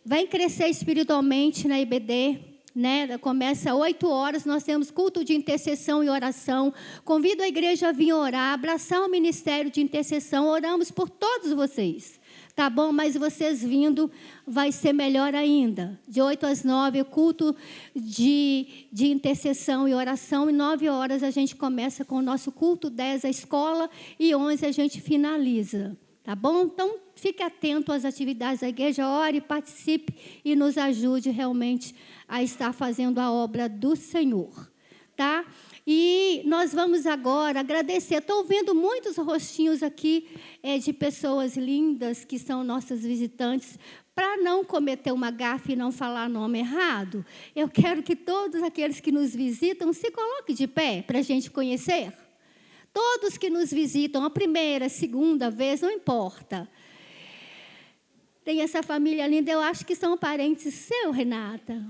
venha crescer espiritualmente na EBD. Né? Começa às 8h, nós temos culto de intercessão e oração. Convido a igreja a vir orar, abraçar o ministério de intercessão. Oramos por todos vocês, tá bom? Mas vocês vindo vai ser melhor ainda. De 8 às 9, culto de intercessão e oração. E 9h a gente começa com o nosso culto, 10 a escola e 11 a gente finaliza. Tá bom? Então, fique atento às atividades da igreja, ore, participe e nos ajude realmente a estar fazendo a obra do Senhor. Tá? E nós vamos agora agradecer. Estou vendo muitos rostinhos aqui de pessoas lindas que são nossas visitantes. Para não cometer uma gafe e não falar nome errado, eu quero que todos aqueles que nos visitam se coloquem de pé para a gente conhecer. Todos que nos visitam, a primeira, segunda vez, não importa. Tem essa família linda, eu acho que são parentes seus, Renata.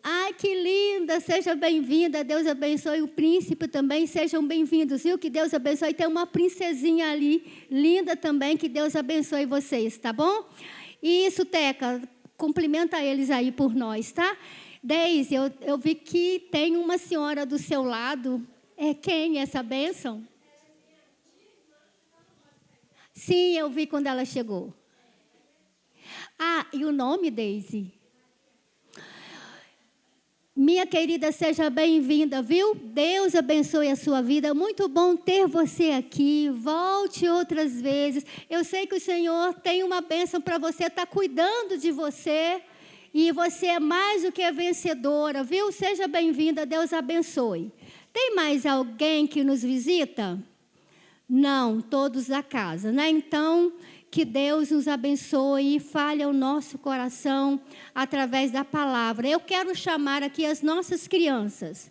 Ai, que linda, seja bem-vinda, Deus abençoe o príncipe também, sejam bem-vindos, viu? Que Deus abençoe, tem uma princesinha ali, linda também, que Deus abençoe vocês, tá bom? Isso, Teca, cumprimenta eles aí por nós, tá? Deise, eu vi que tem uma senhora do seu lado. É quem essa bênção? Sim, eu vi quando ela chegou. Ah, e o nome, Deise? Minha querida, seja bem-vinda, viu? Deus abençoe a sua vida. Muito bom ter você aqui. Volte outras vezes. Eu sei que o Senhor tem uma bênção para você, está cuidando de você. E você é mais do que vencedora, viu? Seja bem-vinda, Deus abençoe. Tem mais alguém que nos visita? Não, todos da casa, né? Então, que Deus nos abençoe e fale ao nosso coração através da palavra. Eu quero chamar aqui as nossas crianças.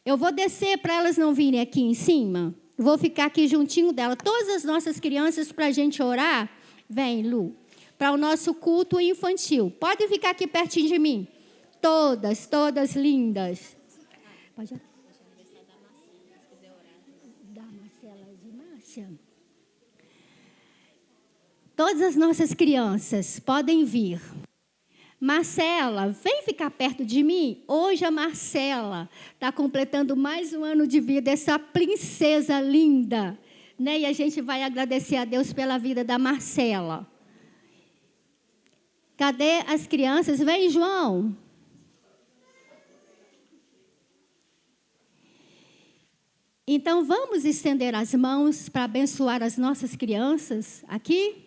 Eu vou descer para elas não virem aqui em cima. Vou ficar aqui juntinho dela. Todas as nossas crianças para a gente orar. Vem, Lu. Para o nosso culto infantil. Pode ficar aqui pertinho de mim. Todas, todas lindas. Pode ir. Todas as nossas crianças podem vir. Marcela, vem ficar perto de mim. Hoje a Marcela está completando mais um ano de vida, essa princesa linda. Né? E a gente vai agradecer a Deus pela vida da Marcela. Cadê as crianças? Vem, João. Então, vamos estender as mãos para abençoar as nossas crianças aqui?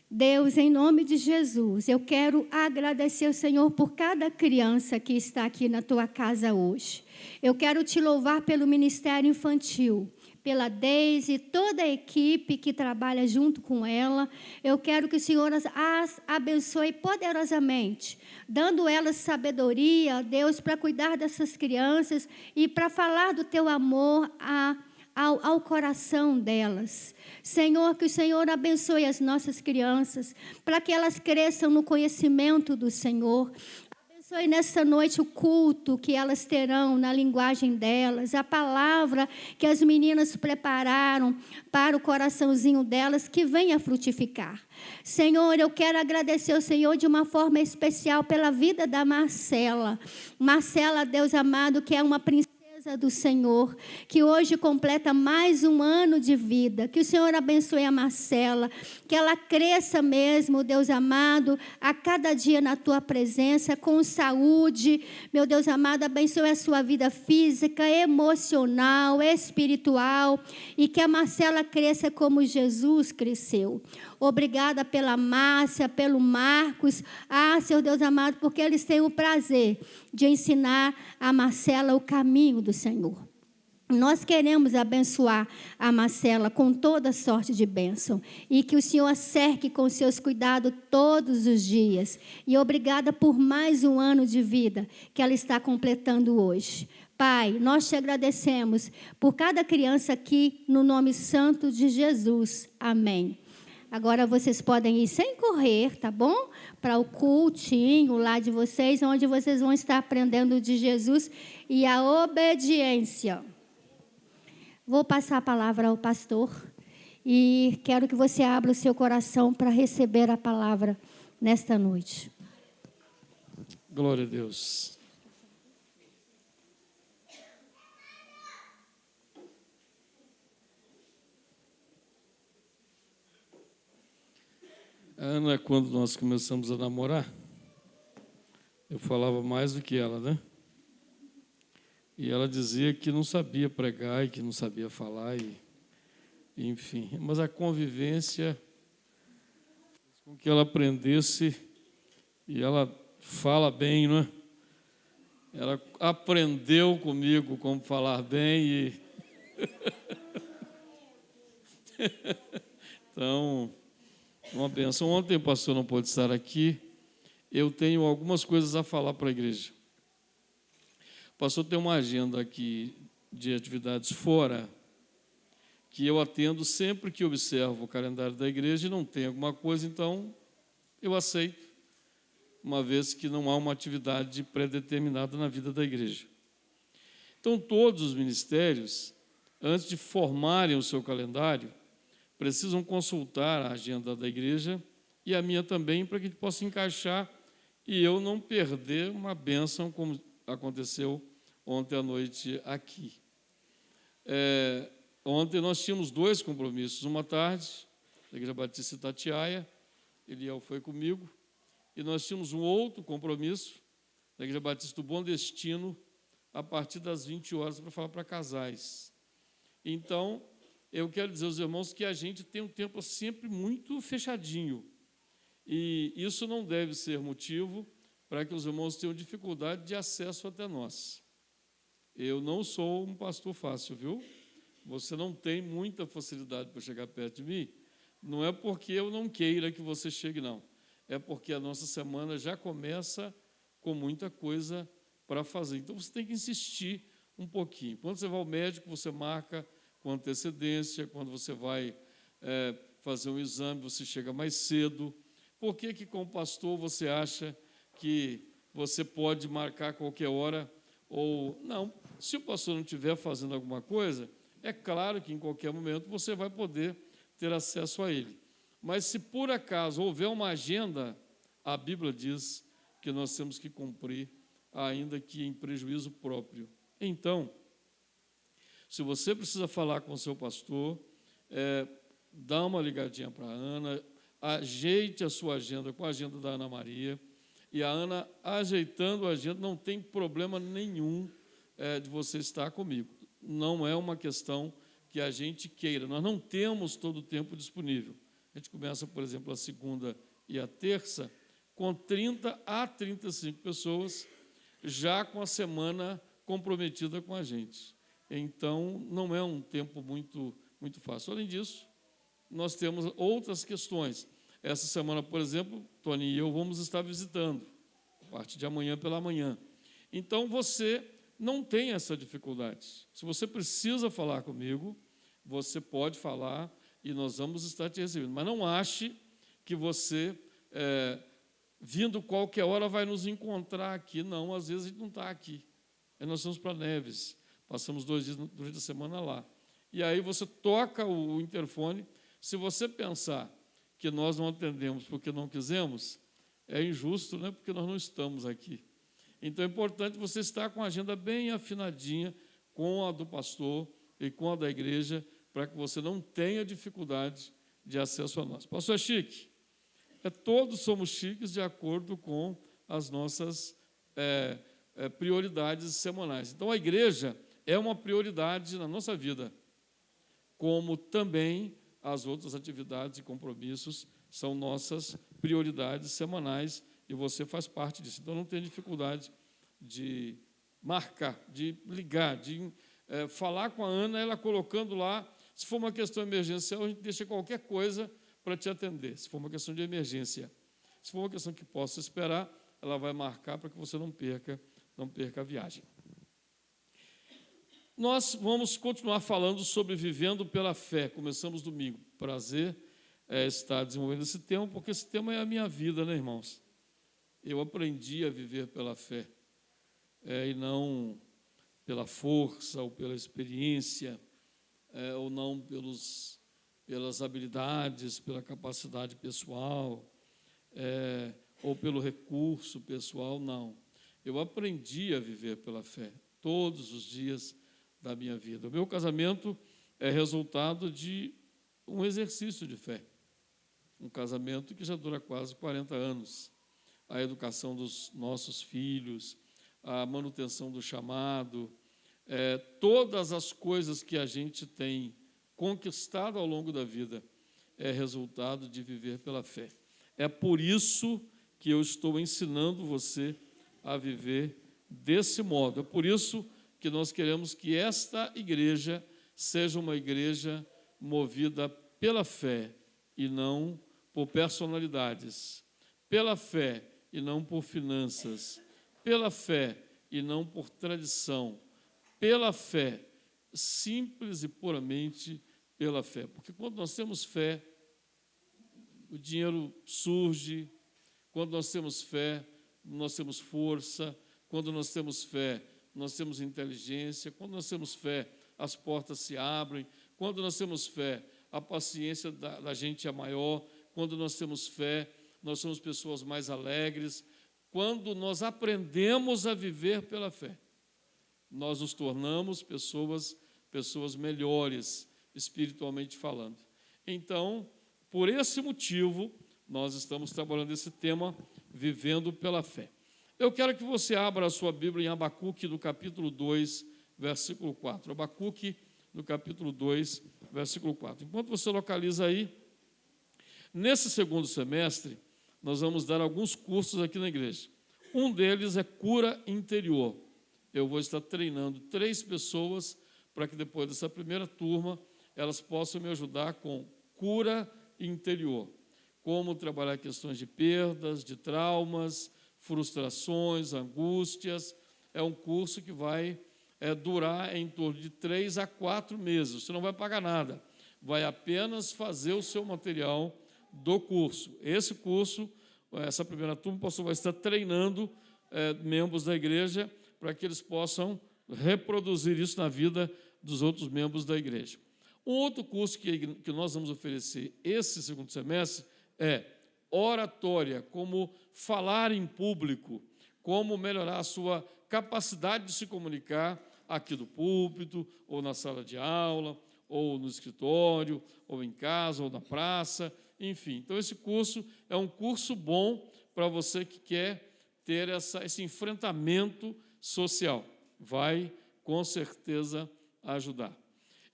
Deus, em nome de Jesus, eu quero agradecer ao Senhor por cada criança que está aqui na tua casa hoje. Eu quero te louvar pelo ministério infantil, pela Deise e toda a equipe que trabalha junto com ela. Eu quero que o Senhor as abençoe poderosamente, dando elas sabedoria, Deus, para cuidar dessas crianças e para falar do teu amor ao coração delas. Senhor, que o Senhor abençoe as nossas crianças, para que elas cresçam no conhecimento do Senhor. Abençoe nessa noite o culto que elas terão na linguagem delas, a palavra que as meninas prepararam para o coraçãozinho delas, que venha frutificar. Senhor, eu quero agradecer ao Senhor de uma forma especial pela vida da Marcela. Marcela, Deus amado, que é uma princesa do Senhor, que hoje completa mais um ano de vida. Que o Senhor abençoe a Marcela, que ela cresça mesmo, Deus amado, a cada dia na tua presença, com saúde. Meu Deus amado, abençoe a sua vida física, emocional, espiritual, e que a Marcela cresça como Jesus cresceu. Obrigada pela Márcia, pelo Marcos. Senhor Deus amado, porque eles têm o prazer de ensinar a Marcela o caminho do Senhor. Nós queremos abençoar a Marcela com toda sorte de bênção e que o Senhor a cerque com seus cuidados todos os dias. E obrigada por mais um ano de vida que ela está completando hoje. Pai, nós te agradecemos por cada criança aqui, no nome santo de Jesus. Amém. Agora vocês podem ir sem correr, tá bom? Para o cultinho lá de vocês, onde vocês vão estar aprendendo de Jesus e a obediência. Vou passar a palavra ao pastor e quero que você abra o seu coração para receber a palavra nesta noite. Glória a Deus. A Ana, quando nós começamos a namorar, eu falava mais do que ela, né? E ela dizia que não sabia pregar e que não sabia falar, enfim. Mas a convivência fez com que ela aprendesse, e ela fala bem, não é? Ela aprendeu comigo como falar bem e... Então... uma bênção. Ontem o pastor não pôde estar aqui. Eu tenho algumas coisas a falar para a igreja. O pastor tem uma agenda aqui de atividades fora, que eu atendo sempre que observo o calendário da igreja e não tem alguma coisa, então eu aceito, uma vez que não há uma atividade pré-determinada na vida da igreja. Então, todos os ministérios, antes de formarem o seu calendário, precisam consultar a agenda da igreja e a minha também, para que a gente possa encaixar e eu não perder uma bênção, como aconteceu ontem à noite aqui. Ontem nós tínhamos 2 compromissos. Uma tarde, na Igreja Batista Itatiaia, Eliel foi comigo, e nós tínhamos um outro compromisso, na Igreja Batista do Bom Destino, a partir das 20 horas, para falar para casais. Então, eu quero dizer aos irmãos que a gente tem um tempo sempre muito fechadinho. E isso não deve ser motivo para que os irmãos tenham dificuldade de acesso até nós. Eu não sou um pastor fácil, viu? Você não tem muita facilidade para chegar perto de mim. Não é porque eu não queira que você chegue, não. É porque a nossa semana já começa com muita coisa para fazer. Então, você tem que insistir um pouquinho. Quando você vai ao médico, você marca com antecedência. Quando você vai fazer um exame, você chega mais cedo. Por que que com o pastor você acha que você pode marcar qualquer hora? Ou não, se o pastor não estiver fazendo alguma coisa, é claro que em qualquer momento você vai poder ter acesso a ele. Mas se por acaso houver uma agenda, a Bíblia diz que nós temos que cumprir, ainda que em prejuízo próprio. Então, se você precisa falar com o seu pastor, dá uma ligadinha para a Ana, ajeite a sua agenda com a agenda da Ana Maria, e a Ana, ajeitando a agenda, não tem problema nenhum de você estar comigo. Não é uma questão que a gente queira. Nós não temos todo o tempo disponível. A gente começa, por exemplo, a segunda e a terça, com 30 a 35 pessoas, já com a semana comprometida com a gente. Então, não é um tempo muito fácil. Além disso, nós temos outras questões. Essa semana, por exemplo, Tony e eu vamos estar visitando, a partir de amanhã pela manhã. Então, você não tem essa dificuldade. Se você precisa falar comigo, você pode falar e nós vamos estar te recebendo. Mas não ache que você, vindo qualquer hora, vai nos encontrar aqui. Não, às vezes a gente não está aqui. Aí nós vamos para Neves, passamos 2 dias durante a semana lá. E aí você toca o interfone. Se você pensar que nós não atendemos porque não quisemos, é injusto, né? Porque nós não estamos aqui. Então, é importante você estar com a agenda bem afinadinha, com a do pastor e com a da igreja, para que você não tenha dificuldade de acesso a nós. Pastor é chique? Todos somos chiques de acordo com as nossas prioridades semanais. Então, a igreja é uma prioridade na nossa vida, como também as outras atividades e compromissos são nossas prioridades semanais, e você faz parte disso. Então, não tem dificuldade de marcar, de ligar, de falar com a Ana, ela colocando lá. Se for uma questão emergencial, a gente deixa qualquer coisa para te atender, se for uma questão de emergência. Se for uma questão que possa esperar, ela vai marcar para que você não perca a viagem. Nós vamos continuar falando sobre vivendo pela fé. Começamos domingo. Prazer estar desenvolvendo esse tema, porque esse tema é a minha vida, né, irmãos? Eu aprendi a viver pela fé, e não pela força ou pela experiência, ou não pelas habilidades, pela capacidade pessoal, ou pelo recurso pessoal, não. Eu aprendi a viver pela fé todos os dias da minha vida. O meu casamento é resultado de um exercício de fé. Um casamento que já dura quase 40 anos. A educação dos nossos filhos, a manutenção do chamado, todas as coisas que a gente tem conquistado ao longo da vida é resultado de viver pela fé. É por isso que eu estou ensinando você a viver desse modo. É por isso que nós queremos que esta igreja seja uma igreja movida pela fé e não por personalidades, pela fé e não por finanças, pela fé e não por tradição, pela fé, simples e puramente pela fé. Porque quando nós temos fé, o dinheiro surge. Quando nós temos fé, nós temos força. Quando nós temos fé, nós temos inteligência. Quando nós temos fé, as portas se abrem. Quando nós temos fé, a paciência da gente é maior. Quando nós temos fé, nós somos pessoas mais alegres. Quando nós aprendemos a viver pela fé, nós nos tornamos pessoas melhores, espiritualmente falando. Então, por esse motivo, nós estamos trabalhando esse tema, vivendo pela fé. Eu quero que você abra a sua Bíblia em Abacuque, no capítulo 2, versículo 4. Abacuque, no capítulo 2, versículo 4. Enquanto você localiza aí, nesse segundo semestre, nós vamos dar alguns cursos aqui na igreja. Um deles é cura interior. Eu vou estar treinando 3 pessoas para que depois dessa primeira turma elas possam me ajudar com cura interior. Como trabalhar questões de perdas, de traumas, frustrações, angústias. É um curso que vai durar em torno de 3 a 4 meses. Você não vai pagar nada, vai apenas fazer o seu material do curso. Esse curso, essa primeira turma, o pastor vai estar treinando membros da igreja para que eles possam reproduzir isso na vida dos outros membros da igreja. Um outro curso que nós vamos oferecer esse segundo semestre é oratória, como falar em público, como melhorar a sua capacidade de se comunicar aqui do púlpito, ou na sala de aula, ou no escritório, ou em casa, ou na praça, enfim. Então, esse curso é um curso bom para você que quer ter esse enfrentamento social. Vai, com certeza, ajudar.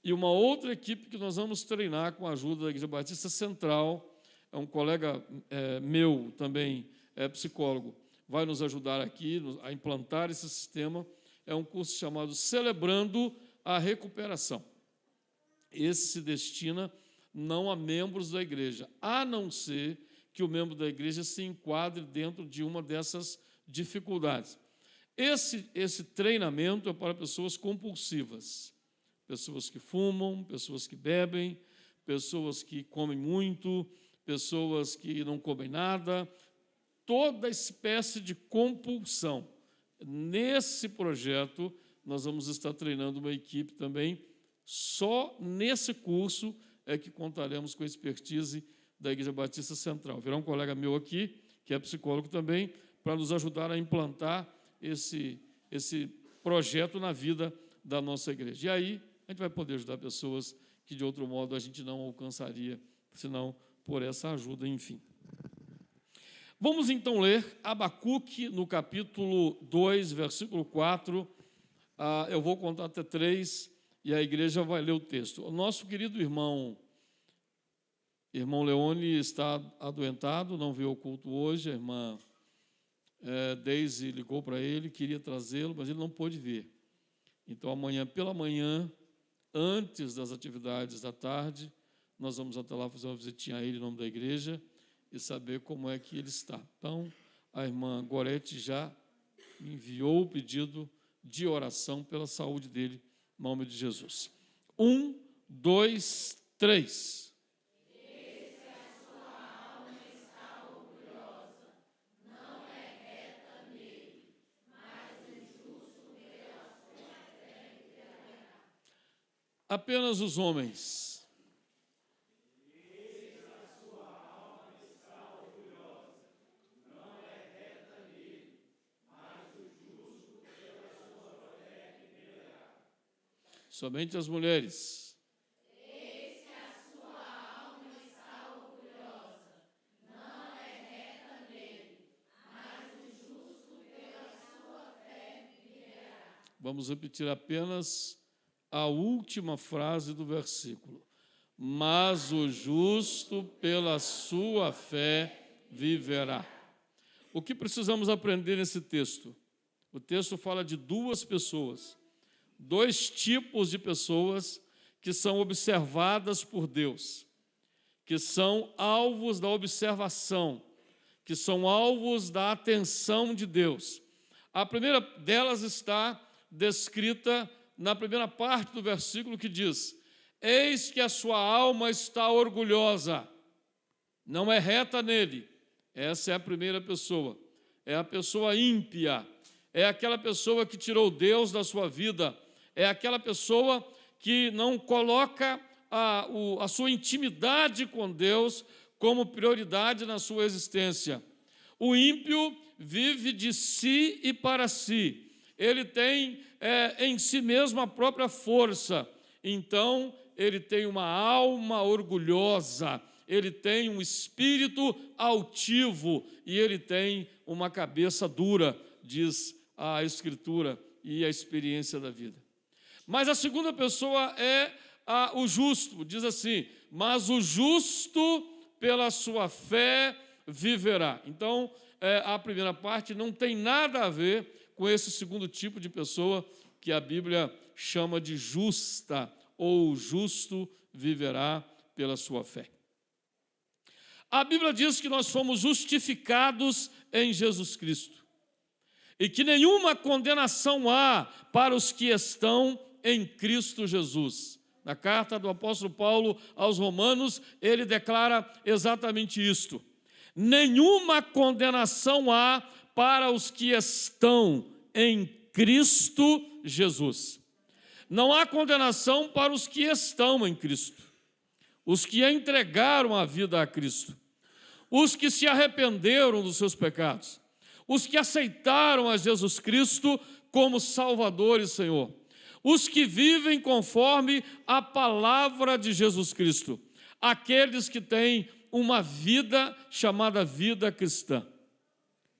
E uma outra equipe que nós vamos treinar com a ajuda da Igreja Batista Central, é um colega meu também, psicólogo, vai nos ajudar aqui a implantar esse sistema. É um curso chamado Celebrando a Recuperação. Esse se destina não a membros da igreja, a não ser que o membro da igreja se enquadre dentro de uma dessas dificuldades. Esse treinamento é para pessoas compulsivas, pessoas que fumam, pessoas que bebem, pessoas que comem muito, pessoas que não comem nada, toda espécie de compulsão. Nesse projeto, nós vamos estar treinando uma equipe também. Só nesse curso é que contaremos com a expertise da Igreja Batista Central. Virá um colega meu aqui, que é psicólogo também, para nos ajudar a implantar esse projeto na vida da nossa igreja. E aí a gente vai poder ajudar pessoas que, de outro modo, a gente não alcançaria, senão por essa ajuda, enfim. Vamos, então, ler Abacuque, no capítulo 2, versículo 4. Eu vou contar até 3, e a igreja vai ler o texto. O nosso querido irmão Leone está adoentado, não veio ao culto hoje. A irmã Deise ligou para ele, queria trazê-lo, mas ele não pôde vir. Então, amanhã, pela manhã, antes das atividades da tarde, nós vamos até lá fazer uma visitinha a ele em nome da igreja e saber como é que ele está. Então, a irmã Gorete já enviou o pedido de oração pela saúde dele, em nome de Jesus. 1, 2, 3. Apenas os homens. Somente as mulheres. Eis que a sua alma está orgulhosa, não é reta nele, mas o justo pela sua fé viverá. Vamos repetir apenas a última frase do versículo. Mas o justo pela sua fé viverá. O que precisamos aprender nesse texto? O texto fala de duas pessoas, dois tipos de pessoas que são observadas por Deus, que são alvos da observação, que são alvos da atenção de Deus. A primeira delas está descrita na primeira parte do versículo, que diz: eis que a sua alma está orgulhosa, não é reta nele. Essa é a primeira pessoa, é a pessoa ímpia, é aquela pessoa que tirou Deus da sua vida, é aquela pessoa que não coloca a sua intimidade com Deus como prioridade na sua existência. O ímpio vive de si e para si. Ele tem em si mesmo a própria força. Então, ele tem uma alma orgulhosa, ele tem um espírito altivo e ele tem uma cabeça dura, diz a Escritura e a experiência da vida. Mas a segunda pessoa é o justo, diz assim: mas o justo pela sua fé viverá. Então, a primeira parte não tem nada a ver com esse segundo tipo de pessoa que a Bíblia chama de justa, ou o justo viverá pela sua fé. A Bíblia diz que nós fomos justificados em Jesus Cristo e que nenhuma condenação há para os que estão em Cristo Jesus. Na carta do apóstolo Paulo aos Romanos, ele declara exatamente isto: nenhuma condenação há para os que estão em Cristo Jesus. Não há condenação para os que estão em Cristo, os que entregaram a vida a Cristo, os que se arrependeram dos seus pecados, os que aceitaram a Jesus Cristo como Salvador e Senhor, os que vivem conforme a palavra de Jesus Cristo, aqueles que têm uma vida chamada vida cristã.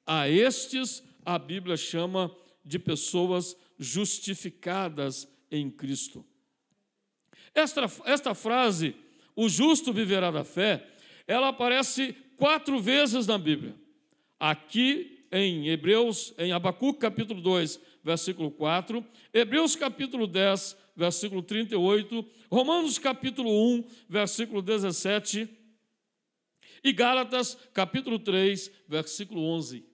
A estes a Bíblia chama de pessoas justificadas em Cristo. Esta frase, o justo viverá da fé, ela aparece 4 vezes na Bíblia. Aqui em em Abacuque capítulo 2, versículo 4, Hebreus capítulo 10, versículo 38, Romanos capítulo 1, versículo 17 e Gálatas capítulo 3, versículo 11.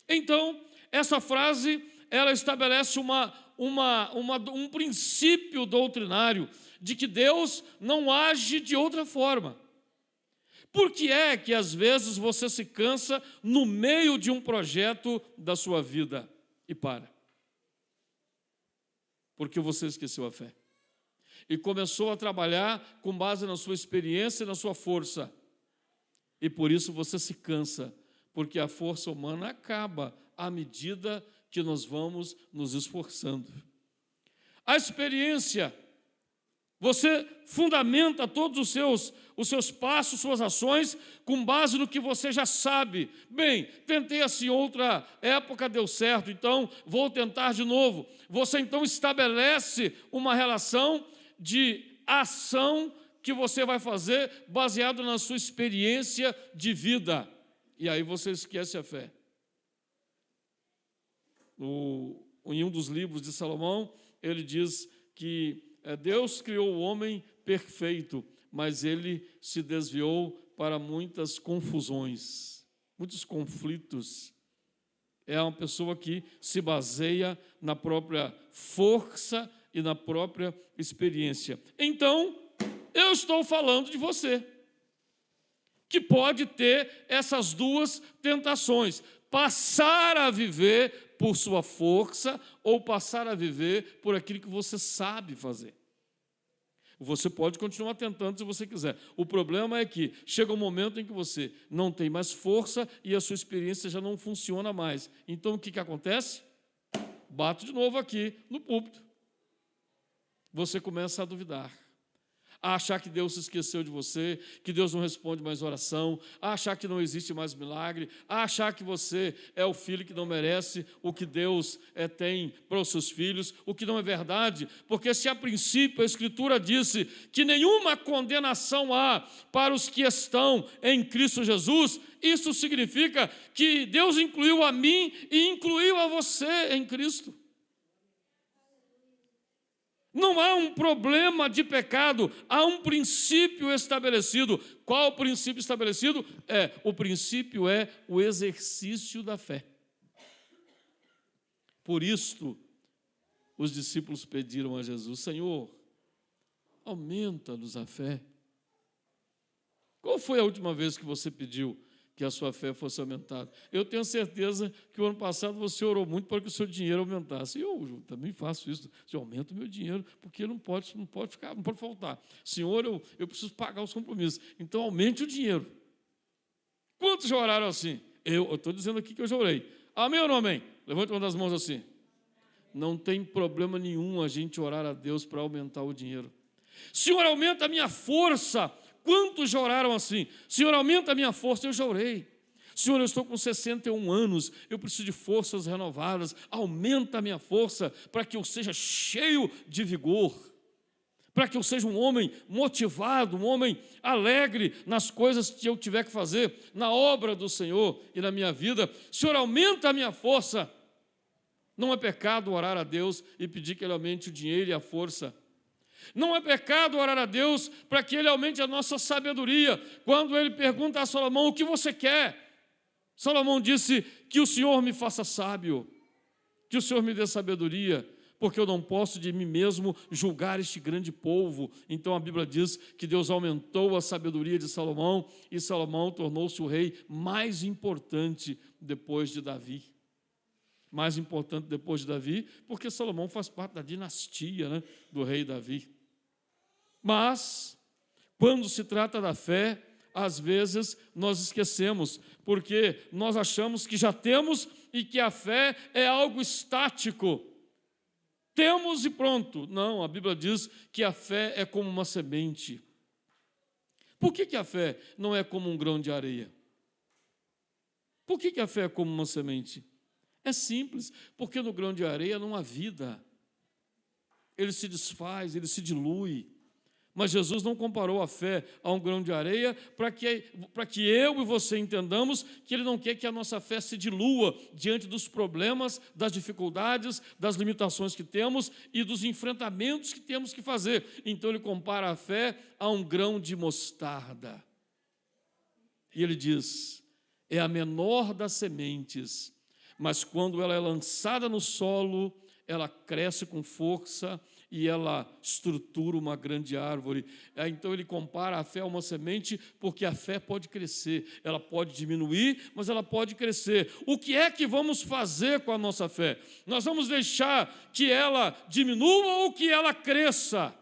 Então, essa frase, ela estabelece um princípio doutrinário de que Deus não age de outra forma. Por que é que às vezes você se cansa no meio de um projeto da sua vida e para? Porque você esqueceu a fé e começou a trabalhar com base na sua experiência e na sua força. E por isso você se cansa, porque a força humana acaba à medida que nós vamos nos esforçando. a experiência. Você fundamenta todos os seus passos, suas ações, com base no que você já sabe. Bem, tentei assim outra época, deu certo, então vou tentar de novo. Você então estabelece uma relação de ação que você vai fazer baseado na sua experiência de vida. E aí você esquece a fé. Em um dos livros de Salomão, ele diz que Deus criou o homem perfeito, mas ele se desviou para muitas confusões, muitos conflitos. É uma pessoa que se baseia na própria força e na própria experiência. Então, eu estou falando de você, que pode ter essas duas tentações: passar a viver por sua força ou passar a viver por aquilo que você sabe fazer. Você pode continuar tentando se você quiser. O problema é que chega um momento em que você não tem mais força e a sua experiência já não funciona mais. Então, o que acontece? Bato de novo aqui no púlpito. Você começa a duvidar, a achar que Deus se esqueceu de você, que Deus não responde mais oração, a achar que não existe mais milagre, a achar que você é o filho que não merece o que Deus tem para os seus filhos, o que não é verdade, porque se a princípio a Escritura disse que nenhuma condenação há para os que estão em Cristo Jesus, isso significa que Deus incluiu a mim e incluiu a você em Cristo. Não há um problema de pecado, há um princípio estabelecido. Qual o princípio estabelecido? O princípio é o exercício da fé. Por isto, os discípulos pediram a Jesus: Senhor, aumenta-nos a fé. Qual foi a última vez que você pediu que a sua fé fosse aumentada? Eu tenho certeza que o ano passado você orou muito para que o seu dinheiro aumentasse. Eu também faço isso. Eu aumento o meu dinheiro, porque não pode faltar. Senhor, eu preciso pagar os compromissos. Então, aumente o dinheiro. Quantos já oraram assim? Eu estou dizendo aqui que eu já orei. Amém ou não amém? Levante uma das mãos assim. Não tem problema nenhum a gente orar a Deus para aumentar o dinheiro. Senhor, aumenta a minha força. Quantos já oraram assim? Senhor, aumenta a minha força. Eu já orei. Senhor, eu estou com 61 anos, eu preciso de forças renovadas. Aumenta a minha força para que eu seja cheio de vigor, para que eu seja um homem motivado, um homem alegre nas coisas que eu tiver que fazer, na obra do Senhor e na minha vida. Senhor, aumenta a minha força. Não é pecado orar a Deus e pedir que Ele aumente o dinheiro e a força. Não é pecado orar a Deus para que Ele aumente a nossa sabedoria. Quando Ele pergunta a Salomão: o que você quer? Salomão disse: que o Senhor me faça sábio, que o Senhor me dê sabedoria, porque eu não posso de mim mesmo julgar este grande povo. Então a Bíblia diz que Deus aumentou a sabedoria de Salomão e Salomão tornou-se o rei mais importante depois de Davi. Mais importante depois de Davi, porque Salomão faz parte da dinastia, do rei Davi. Mas, quando se trata da fé, às vezes nós esquecemos, porque nós achamos que já temos e que a fé é algo estático. Temos e pronto. Não, a Bíblia diz que a fé é como uma semente. Por que a fé não é como um grão de areia? Por que a fé é como uma semente? É simples, porque no grão de areia não há vida. Ele se desfaz, ele se dilui. Mas Jesus não comparou a fé a um grão de areia para que eu e você entendamos que Ele não quer que a nossa fé se dilua diante dos problemas, das dificuldades, das limitações que temos e dos enfrentamentos que temos que fazer. Então Ele compara a fé a um grão de mostarda. E Ele diz: é a menor das sementes, mas quando ela é lançada no solo, ela cresce com força e ela estrutura uma grande árvore. Então ele compara a fé a uma semente, porque a fé pode crescer, ela pode diminuir, mas ela pode crescer. O que é que vamos fazer com a nossa fé? Nós vamos deixar que ela diminua ou que ela cresça?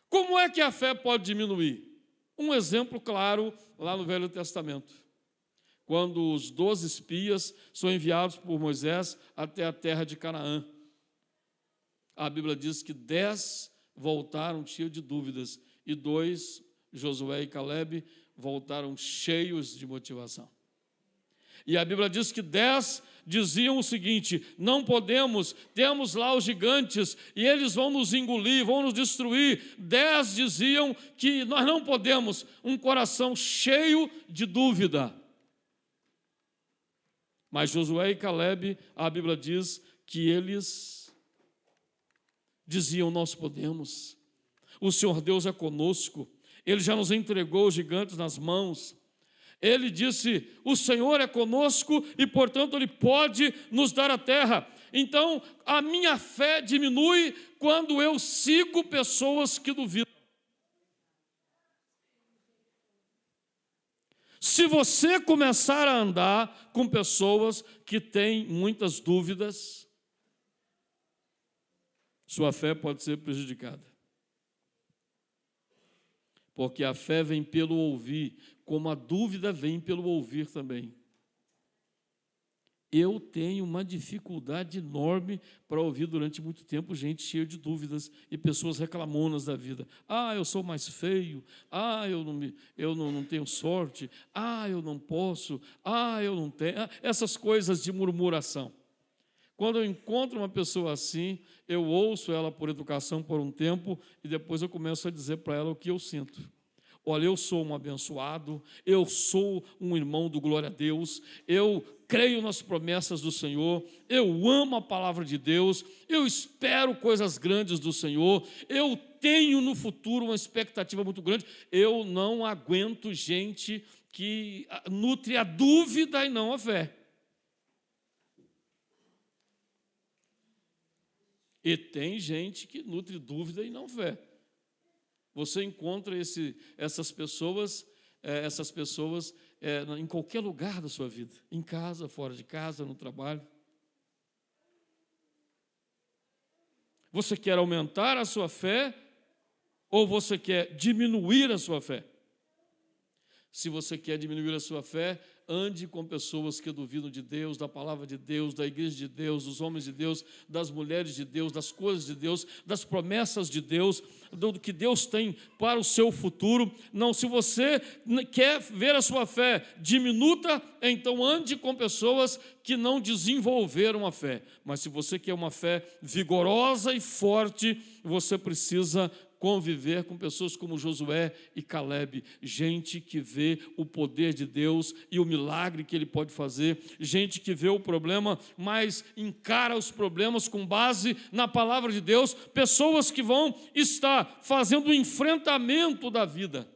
Como é que a fé pode diminuir? Um exemplo claro lá no Velho Testamento. Quando os 12 espias são enviados por Moisés até a terra de Canaã. a Bíblia diz que 10 voltaram cheios de dúvidas, e 2, Josué e Caleb, voltaram cheios de motivação. E a Bíblia diz que 10 diziam o seguinte: não podemos, temos lá os gigantes, e eles vão nos engolir, vão nos destruir. 10 diziam que nós não podemos, um coração cheio de dúvida. Mas Josué e Caleb, a Bíblia diz que eles diziam: nós podemos, o Senhor Deus é conosco, Ele já nos entregou os gigantes nas mãos. Ele disse: o Senhor é conosco e, portanto, Ele pode nos dar a terra. Então, a minha fé diminui quando eu sigo pessoas que duvidam. Se você começar a andar com pessoas que têm muitas dúvidas, sua fé pode ser prejudicada. Porque a fé vem pelo ouvir, como a dúvida vem pelo ouvir também. Eu tenho uma dificuldade enorme para ouvir durante muito tempo gente cheia de dúvidas e pessoas reclamonas da vida. Ah, eu sou mais feio. Ah, eu não tenho sorte. Ah, eu não posso. Ah, eu não tenho. Essas coisas de murmuração. Quando eu encontro uma pessoa assim, eu ouço ela por educação por um tempo e depois eu começo a dizer para ela o que eu sinto. Olha, eu sou um abençoado, eu sou um irmão do glória a Deus, eu creio nas promessas do Senhor, eu amo a palavra de Deus, eu espero coisas grandes do Senhor, eu tenho no futuro uma expectativa muito grande. Eu não aguento gente que nutre a dúvida e não a fé. E tem gente que nutre dúvida e não fé. Você encontra essas pessoas em qualquer lugar da sua vida, em casa, fora de casa, no trabalho. Você quer aumentar a sua fé ou você quer diminuir a sua fé? Se você quer diminuir a sua fé, ande com pessoas que duvidam de Deus, da palavra de Deus, da igreja de Deus, dos homens de Deus, das mulheres de Deus, das coisas de Deus, das promessas de Deus, do que Deus tem para o seu futuro. Não, se você quer ver a sua fé diminuta, então ande com pessoas que não desenvolveram a fé. Mas se você quer uma fé vigorosa e forte, você precisa conviver com pessoas como Josué e Caleb, gente que vê o poder de Deus e o milagre que Ele pode fazer, gente que vê o problema, mas encara os problemas com base na palavra de Deus, pessoas que vão estar fazendo o enfrentamento da vida.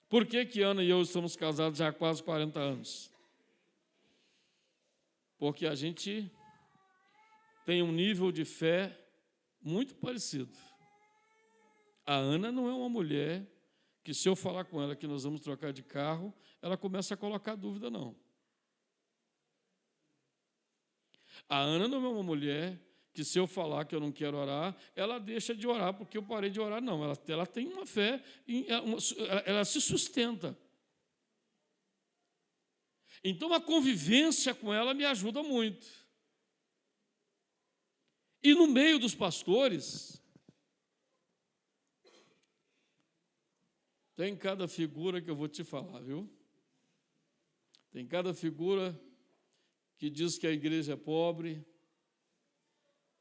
Por que Ana e eu estamos casados já há quase 40 anos? Porque a gente tem um nível de fé muito parecido. A Ana não é uma mulher que, se eu falar com ela que nós vamos trocar de carro, ela começa a colocar dúvida, não. A Ana não é uma mulher que, se eu falar que eu não quero orar, ela deixa de orar porque eu parei de orar, não. Ela tem uma fé, ela se sustenta. Então, a convivência com ela me ajuda muito. E no meio dos pastores, tem cada figura que eu vou te falar, viu? Tem cada figura que diz que a igreja é pobre,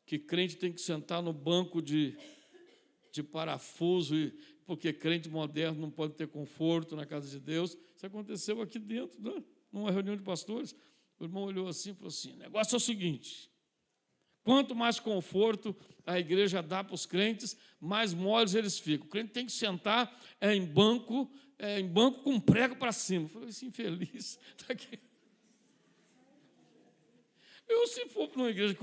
que crente tem que sentar no banco de parafuso, porque crente moderno não pode ter conforto na casa de Deus. Isso aconteceu aqui dentro, né? Numa reunião de pastores. O irmão olhou assim e falou assim: o negócio é o seguinte, quanto mais conforto a igreja dá para os crentes, mais moles eles ficam. O crente tem que sentar em banco com um prego para cima. Eu falei assim: infeliz, está aqui. Eu, se for para uma igreja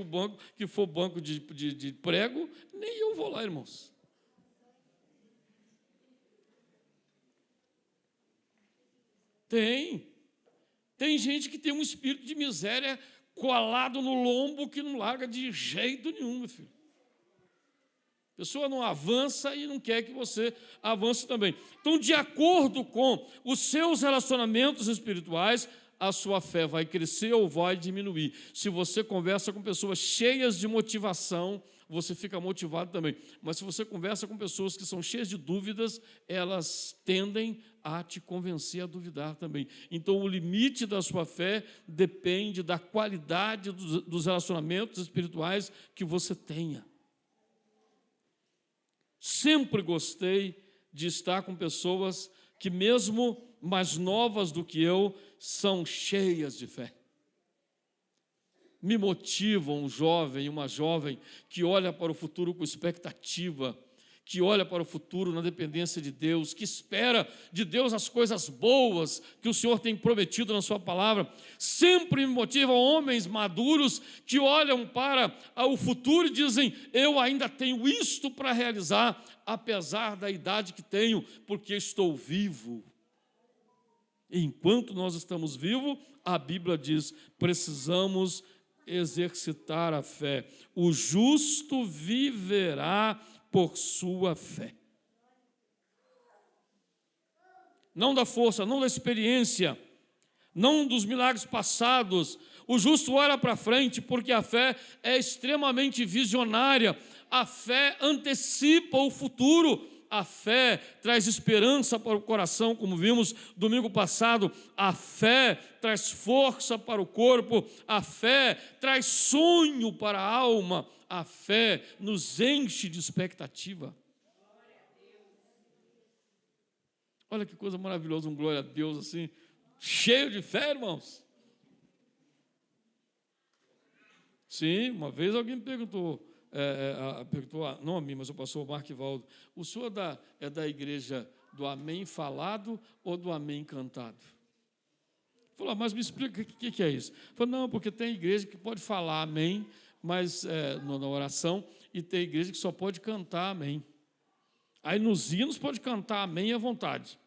que for banco de prego, nem eu vou lá, irmãos. Tem gente que tem um espírito de miséria colado no lombo que não larga de jeito nenhum, meu filho. A pessoa não avança e não quer que você avance também. Então, de acordo com os seus relacionamentos espirituais, a sua fé vai crescer ou vai diminuir. Se você conversa com pessoas cheias de motivação, você fica motivado também. Mas se você conversa com pessoas que são cheias de dúvidas, elas tendem a te convencer a duvidar também. Então, o limite da sua fé depende da qualidade dos relacionamentos espirituais que você tenha. Sempre gostei de estar com pessoas que, mesmo mais novas do que eu, são cheias de fé. Me motiva um jovem, uma jovem que olha para o futuro com expectativa, que olha para o futuro na dependência de Deus, que espera de Deus as coisas boas que o Senhor tem prometido na sua palavra. Sempre me motivam homens maduros que olham para o futuro e dizem: eu ainda tenho isto para realizar, apesar da idade que tenho, porque estou vivo. E enquanto nós estamos vivos, a Bíblia diz, precisamos exercitar a fé. O justo viverá por sua fé. Não da força, não da experiência, não dos milagres passados. O justo olha para frente, porque a fé é extremamente visionária. A fé antecipa o futuro. A fé traz esperança para o coração, como vimos domingo passado. A fé traz força para o corpo. A fé traz sonho para a alma. A fé nos enche de expectativa. Olha que coisa maravilhosa, um glória a Deus assim, cheio de fé, irmãos. Sim, uma vez alguém me perguntou, não a mim, mas o pastor Marquivaldo, o senhor é da igreja do amém falado ou do amém cantado? Falou, mas me explica o que é isso. Falei, não, porque tem igreja que pode falar amém, mas na oração, e tem igreja que só pode cantar amém. Aí nos hinos pode cantar amém à vontade,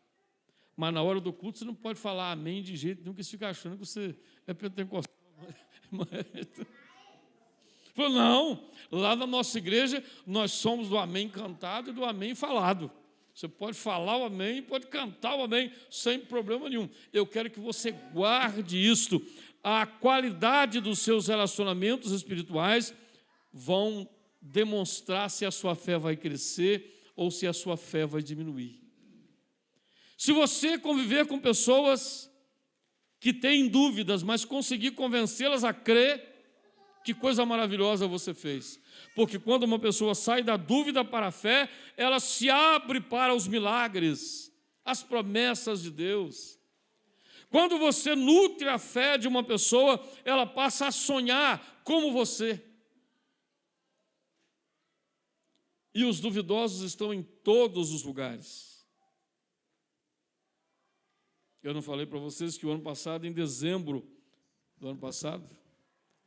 mas na hora do culto você não pode falar amém de jeito nenhum, que você fica achando que você é pentecostal. Falei, não, lá na nossa igreja nós somos do amém cantado e do amém falado. Você pode falar o amém, pode cantar o amém, sem problema nenhum. Eu quero que você guarde isto. A qualidade dos seus relacionamentos espirituais vão demonstrar se a sua fé vai crescer ou se a sua fé vai diminuir. Se você conviver com pessoas que têm dúvidas, mas conseguir convencê-las a crer, que coisa maravilhosa você fez. Porque quando uma pessoa sai da dúvida para a fé, ela se abre para os milagres, as promessas de Deus. Quando você nutre a fé de uma pessoa, ela passa a sonhar como você. E os duvidosos estão em todos os lugares. Eu não falei para vocês que o ano passado, em dezembro do ano passado,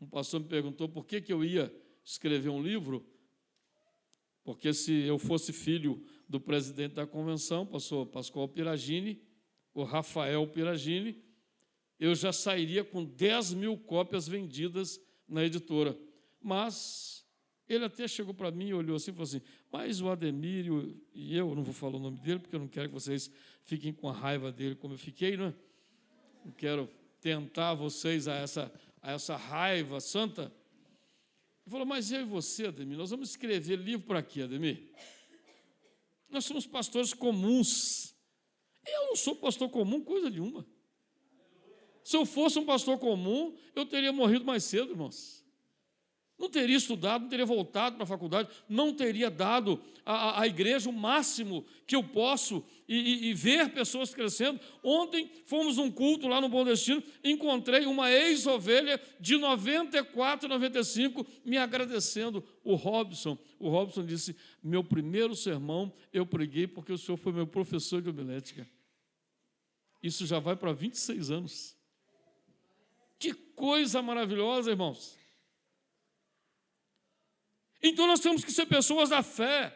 um pastor me perguntou por que eu ia escrever um livro, porque se eu fosse filho do presidente da convenção, pastor Pascoal Piragini, o Rafael Piragini, eu já sairia com 10.000 cópias vendidas na editora. Mas ele até chegou para mim e olhou assim e falou assim, mas o Ademir e eu não vou falar o nome dele, porque eu não quero que vocês fiquem com a raiva dele como eu fiquei, não é? Não quero tentar vocês a essa raiva santa. Ele falou, mas eu e você, Ademir, nós vamos escrever livro para quê, Ademir? Nós somos pastores comuns. Eu não sou pastor comum, coisa nenhuma. Se eu fosse um pastor comum, eu teria morrido mais cedo, irmãos. Não teria estudado, não teria voltado para a faculdade, não teria dado à igreja o máximo que eu posso e ver pessoas crescendo. Ontem fomos num culto lá no Bom Destino, encontrei uma ex-ovelha de 94, 95, me agradecendo, o Robson. O Robson disse, meu primeiro sermão eu preguei porque o senhor foi meu professor de homilética. Isso já vai para 26 anos. Que coisa maravilhosa, irmãos. Então nós temos que ser pessoas da fé,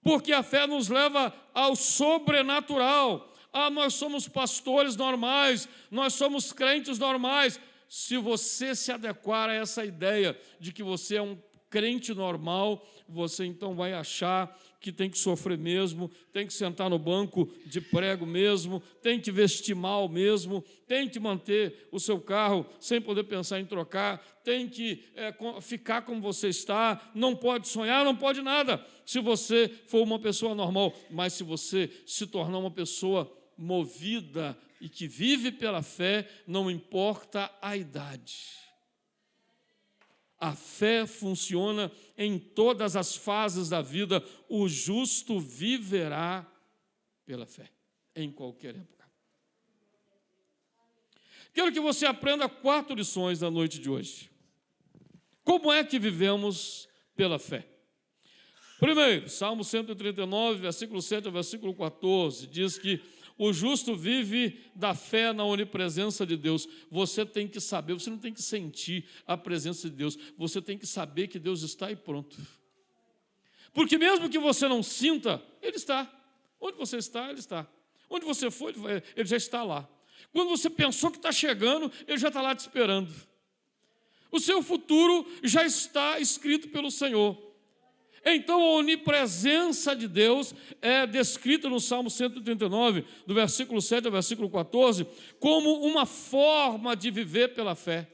porque a fé nos leva ao sobrenatural. Nós somos pastores normais, nós somos crentes normais. Se você se adequar a essa ideia de que você é um crente normal, você então vai achar que tem que sofrer mesmo, tem que sentar no banco de prego mesmo, tem que vestir mal mesmo, tem que manter o seu carro sem poder pensar em trocar, tem que ficar como você está, não pode sonhar, não pode nada, se você for uma pessoa normal. Mas se você se tornar uma pessoa movida e que vive pela fé, não importa a idade. A fé funciona em todas as fases da vida. O justo viverá pela fé, em qualquer época. Quero que você aprenda 4 lições na noite de hoje. Como é que vivemos pela fé? Primeiro, Salmo 139, versículo 7 ao versículo 14, diz que o justo vive da fé na onipresença de Deus. Você tem que saber, você não tem que sentir a presença de Deus, você tem que saber que Deus está e pronto. Porque mesmo que você não sinta, Ele está. Onde você está, Ele está. Onde você for, Ele já está lá. Quando você pensou que está chegando, Ele já está lá te esperando. O seu futuro já está escrito pelo Senhor. Então, a onipresença de Deus é descrita no Salmo 139, do versículo 7 ao versículo 14, como uma forma de viver pela fé.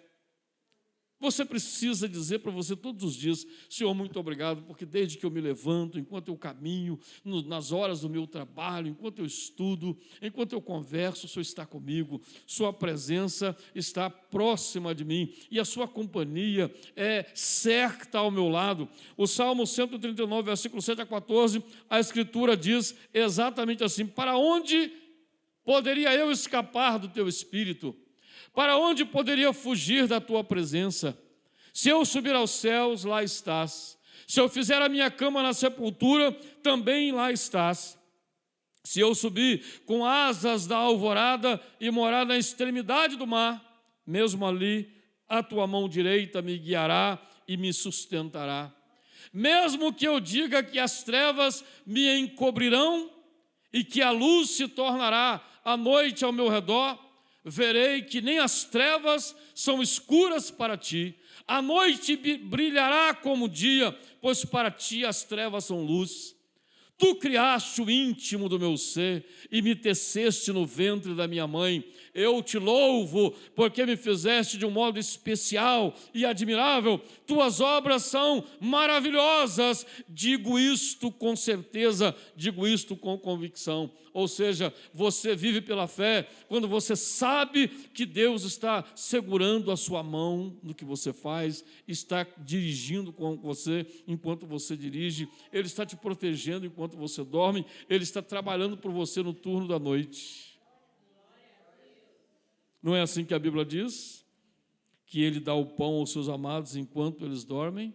Você precisa dizer para você todos os dias: Senhor, muito obrigado, porque desde que eu me levanto, enquanto eu caminho, nas horas do meu trabalho, enquanto eu estudo, enquanto eu converso, o Senhor está comigo, Sua presença está próxima de mim e a Sua companhia é certa ao meu lado. O Salmo 139, versículo 7 a 14, a Escritura diz exatamente assim: para onde poderia eu escapar do Teu Espírito? Para onde poderia fugir da Tua presença? Se eu subir aos céus, lá estás. Se eu fizer a minha cama na sepultura, também lá estás. Se eu subir com asas da alvorada e morar na extremidade do mar, mesmo ali, a Tua mão direita me guiará e me sustentará. Mesmo que eu diga que as trevas me encobrirão e que a luz se tornará a noite ao meu redor, verei que nem as trevas são escuras para ti. A noite brilhará como o dia, pois para ti as trevas são luz. Tu criaste o íntimo do meu ser e me teceste no ventre da minha mãe. Eu te louvo, porque me fizeste de um modo especial e admirável. Tuas obras são maravilhosas. Digo isto com certeza, digo isto com convicção. Ou seja, você vive pela fé quando você sabe que Deus está segurando a sua mão no que você faz, está dirigindo com você enquanto você dirige, Ele está te protegendo enquanto você dorme, Ele está trabalhando por você no turno da noite. Não é assim que a Bíblia diz? Que Ele dá o pão aos seus amados enquanto eles dormem?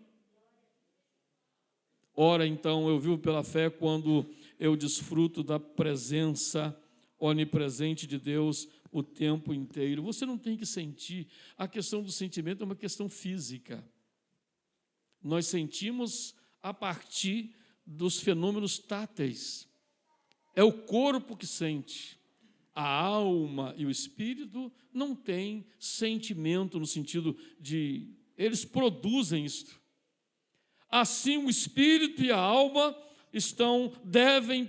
Ora, então, eu vivo pela fé quando eu desfruto da presença onipresente de Deus o tempo inteiro. Você não tem que sentir. A questão do sentimento é uma questão física. Nós sentimos a partir dos fenômenos táteis. É o corpo que sente. A alma e o espírito não têm sentimento no sentido de... Eles produzem isto. Assim, o espírito e a alma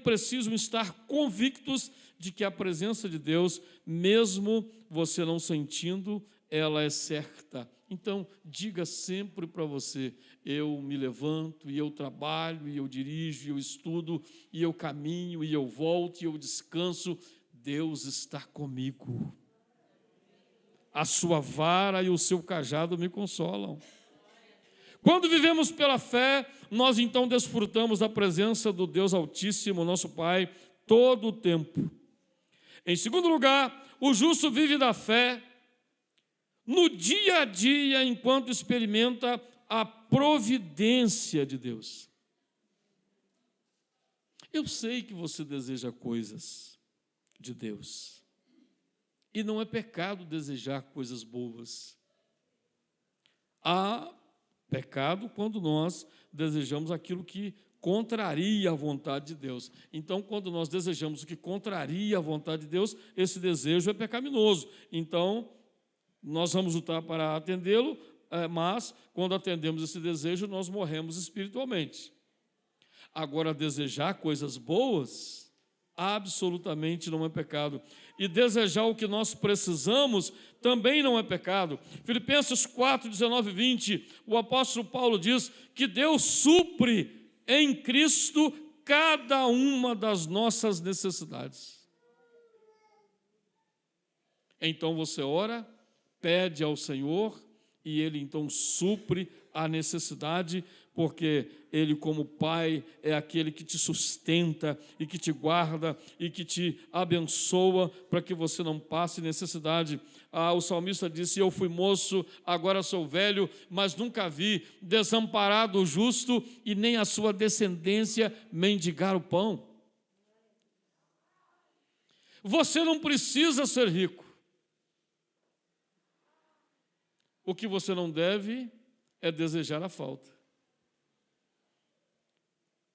precisam estar convictos de que a presença de Deus, mesmo você não sentindo, ela é certa. Então, diga sempre para você: eu me levanto, e eu trabalho, e eu dirijo, e eu estudo, e eu caminho, e eu volto, e eu descanso. Deus está comigo. A sua vara e o seu cajado me consolam. Quando vivemos pela fé, nós então desfrutamos da presença do Deus Altíssimo, nosso Pai, todo o tempo. Em segundo lugar, o justo vive da fé no dia a dia, enquanto experimenta a providência de Deus. Eu sei que você deseja coisas de Deus, e não é pecado desejar coisas boas. Há pecado quando nós desejamos aquilo que contraria a vontade de Deus. Então, quando nós desejamos o que contraria a vontade de Deus, esse desejo é pecaminoso. Então, nós vamos lutar para atendê-lo, mas quando atendemos esse desejo, nós morremos espiritualmente. Agora, desejar coisas boas, absolutamente não é pecado. E desejar o que nós precisamos também não é pecado. Filipenses 4, 19 e 20, o apóstolo Paulo diz que Deus supre em Cristo cada uma das nossas necessidades. Então você ora, pede ao Senhor e Ele então supre a necessidade, porque Ele, como Pai, é aquele que te sustenta e que te guarda e que te abençoa para que você não passe necessidade. O salmista disse: eu fui moço, agora sou velho, mas nunca vi desamparado o justo e nem a sua descendência mendigar o pão. Você não precisa ser rico. O que você não deve é desejar a falta.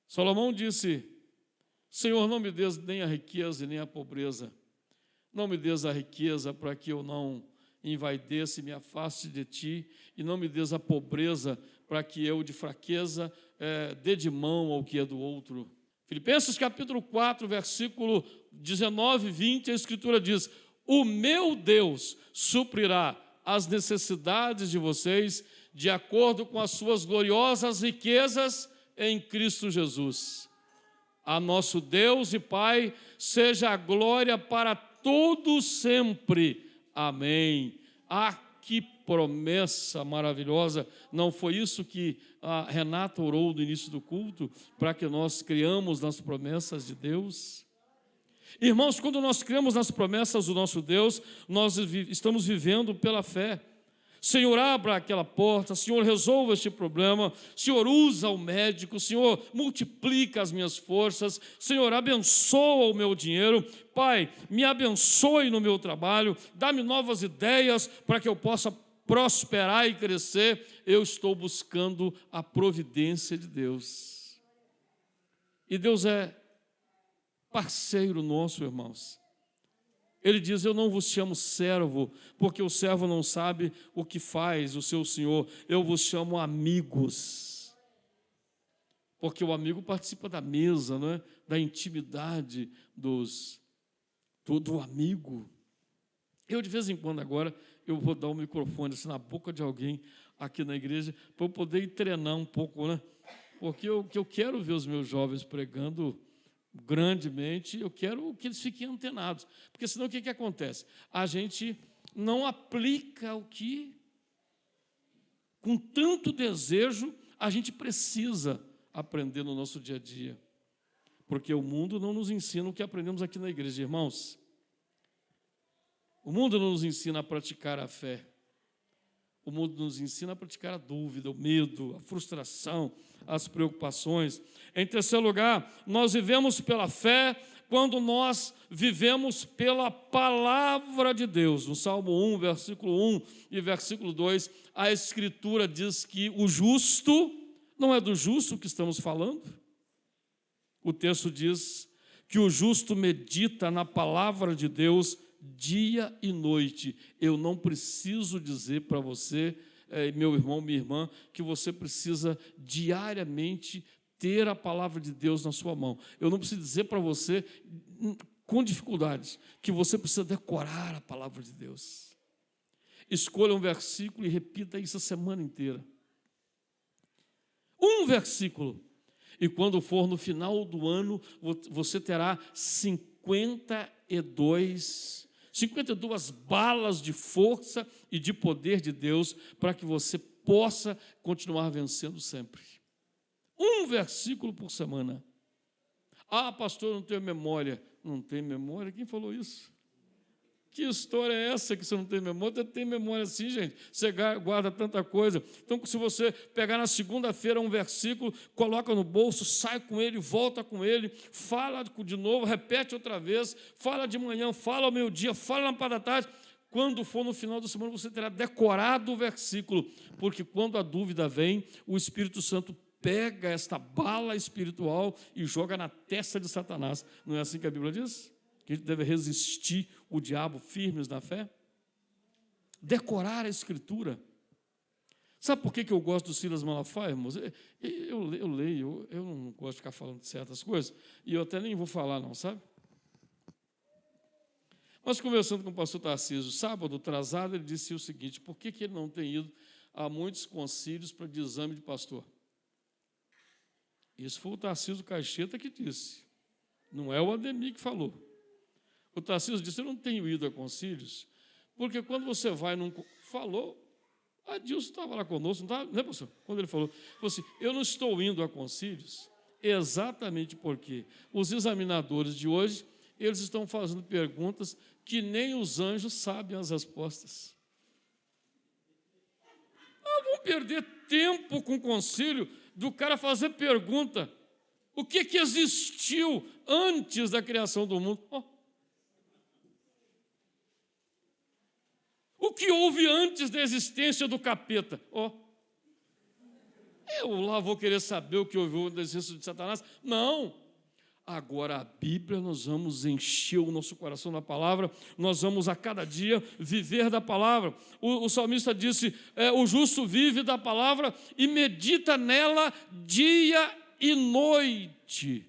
Salomão disse: Senhor, não me dês nem a riqueza e nem a pobreza. Não me dês a riqueza para que eu não envaideça e me afaste de ti, e não me dês a pobreza para que eu, de fraqueza, dê de mão ao que é do outro. Filipenses capítulo 4, versículo 19 e 20, a Escritura diz: o meu Deus suprirá as necessidades de vocês de acordo com as suas gloriosas riquezas em Cristo Jesus. A nosso Deus e Pai seja a glória para todos sempre. Amém. Que promessa maravilhosa! Não foi isso que a Renata orou no início do culto, para que nós criamos nas promessas de Deus? Irmãos, quando nós cremos nas promessas do nosso Deus, nós estamos vivendo pela fé. Senhor, abra aquela porta, Senhor, resolva este problema, Senhor, usa o médico, Senhor, multiplica as minhas forças, Senhor, abençoa o meu dinheiro, Pai, me abençoe no meu trabalho, dá-me novas ideias para que eu possa prosperar e crescer. Eu estou buscando a providência de Deus. E Deus é parceiro nosso, irmãos. Ele diz: eu não vos chamo servo, porque o servo não sabe o que faz o seu senhor. Eu vos chamo amigos, porque o amigo participa da mesa, não é? Da intimidade do amigo. Eu, de vez em quando, agora, eu vou dar o microfone assim, na boca de alguém aqui na igreja, para eu poder ir treinar um pouco, né? Porque eu quero ver os meus jovens pregando grandemente, eu quero que eles fiquem antenados, porque senão o que acontece? A gente não aplica o que, com tanto desejo, a gente precisa aprender no nosso dia a dia, porque o mundo não nos ensina o que aprendemos aqui na igreja, irmãos. O mundo não nos ensina a praticar a fé. O mundo nos ensina a praticar a dúvida, o medo, a frustração, as preocupações. Em terceiro lugar, nós vivemos pela fé quando nós vivemos pela palavra de Deus. No Salmo 1, versículo 1 e versículo 2, a Escritura diz que o justo, não é do justo que estamos falando. O texto diz que o justo medita na palavra de Deus dia e noite. Eu não preciso dizer para você, meu irmão, minha irmã, que você precisa diariamente ter a palavra de Deus na sua mão. Eu não preciso dizer para você, com dificuldades, que você precisa decorar a palavra de Deus. Escolha um versículo e repita isso a semana inteira. Um versículo. E quando for no final do ano, você terá 52 balas de força e de poder de Deus para que você possa continuar vencendo sempre. Um versículo por semana. Pastor, não tenho memória. Não tem memória? Quem falou isso? Que história é essa que você não tem memória? Você tem memória sim, gente. Você guarda tanta coisa. Então, se você pegar na segunda-feira um versículo, coloca no bolso, sai com ele, volta com ele, fala de novo, repete outra vez, fala de manhã, fala ao meio-dia, fala na parte da tarde. Quando for no final da semana, você terá decorado o versículo, porque quando a dúvida vem, o Espírito Santo pega esta bala espiritual e joga na testa de Satanás. Não é assim que a Bíblia diz? Que a gente deve resistir o diabo firmes na fé? Decorar a Escritura. Sabe por que eu gosto do Silas Malafaia, irmãos? Eu leio, eu não gosto de ficar falando de certas coisas, e eu até nem vou falar, não, sabe? Mas conversando com o pastor Tarcísio, sábado atrasado, ele disse o seguinte: por que ele não tem ido a muitos concílios para de exame de pastor? Isso foi o Tarcísio Caixeta que disse, não é o Ademir que falou. O Tarcísio disse: eu não tenho ido a concílios, porque quando você vai num... Falou, a Dilson estava lá conosco, não estava, né, pastor? Quando ele falou assim: eu não estou indo a concílios exatamente porque os examinadores de hoje, eles estão fazendo perguntas que nem os anjos sabem as respostas. Vamos perder tempo com o concílio do cara fazer pergunta. O que existiu antes da criação do mundo? O que houve antes da existência do capeta? Eu lá vou querer saber o que houve antes da existência de Satanás? Não. Agora, a Bíblia, nós vamos encher o nosso coração da palavra, nós vamos a cada dia viver da palavra. O salmista disse, o justo vive da palavra e medita nela dia e noite.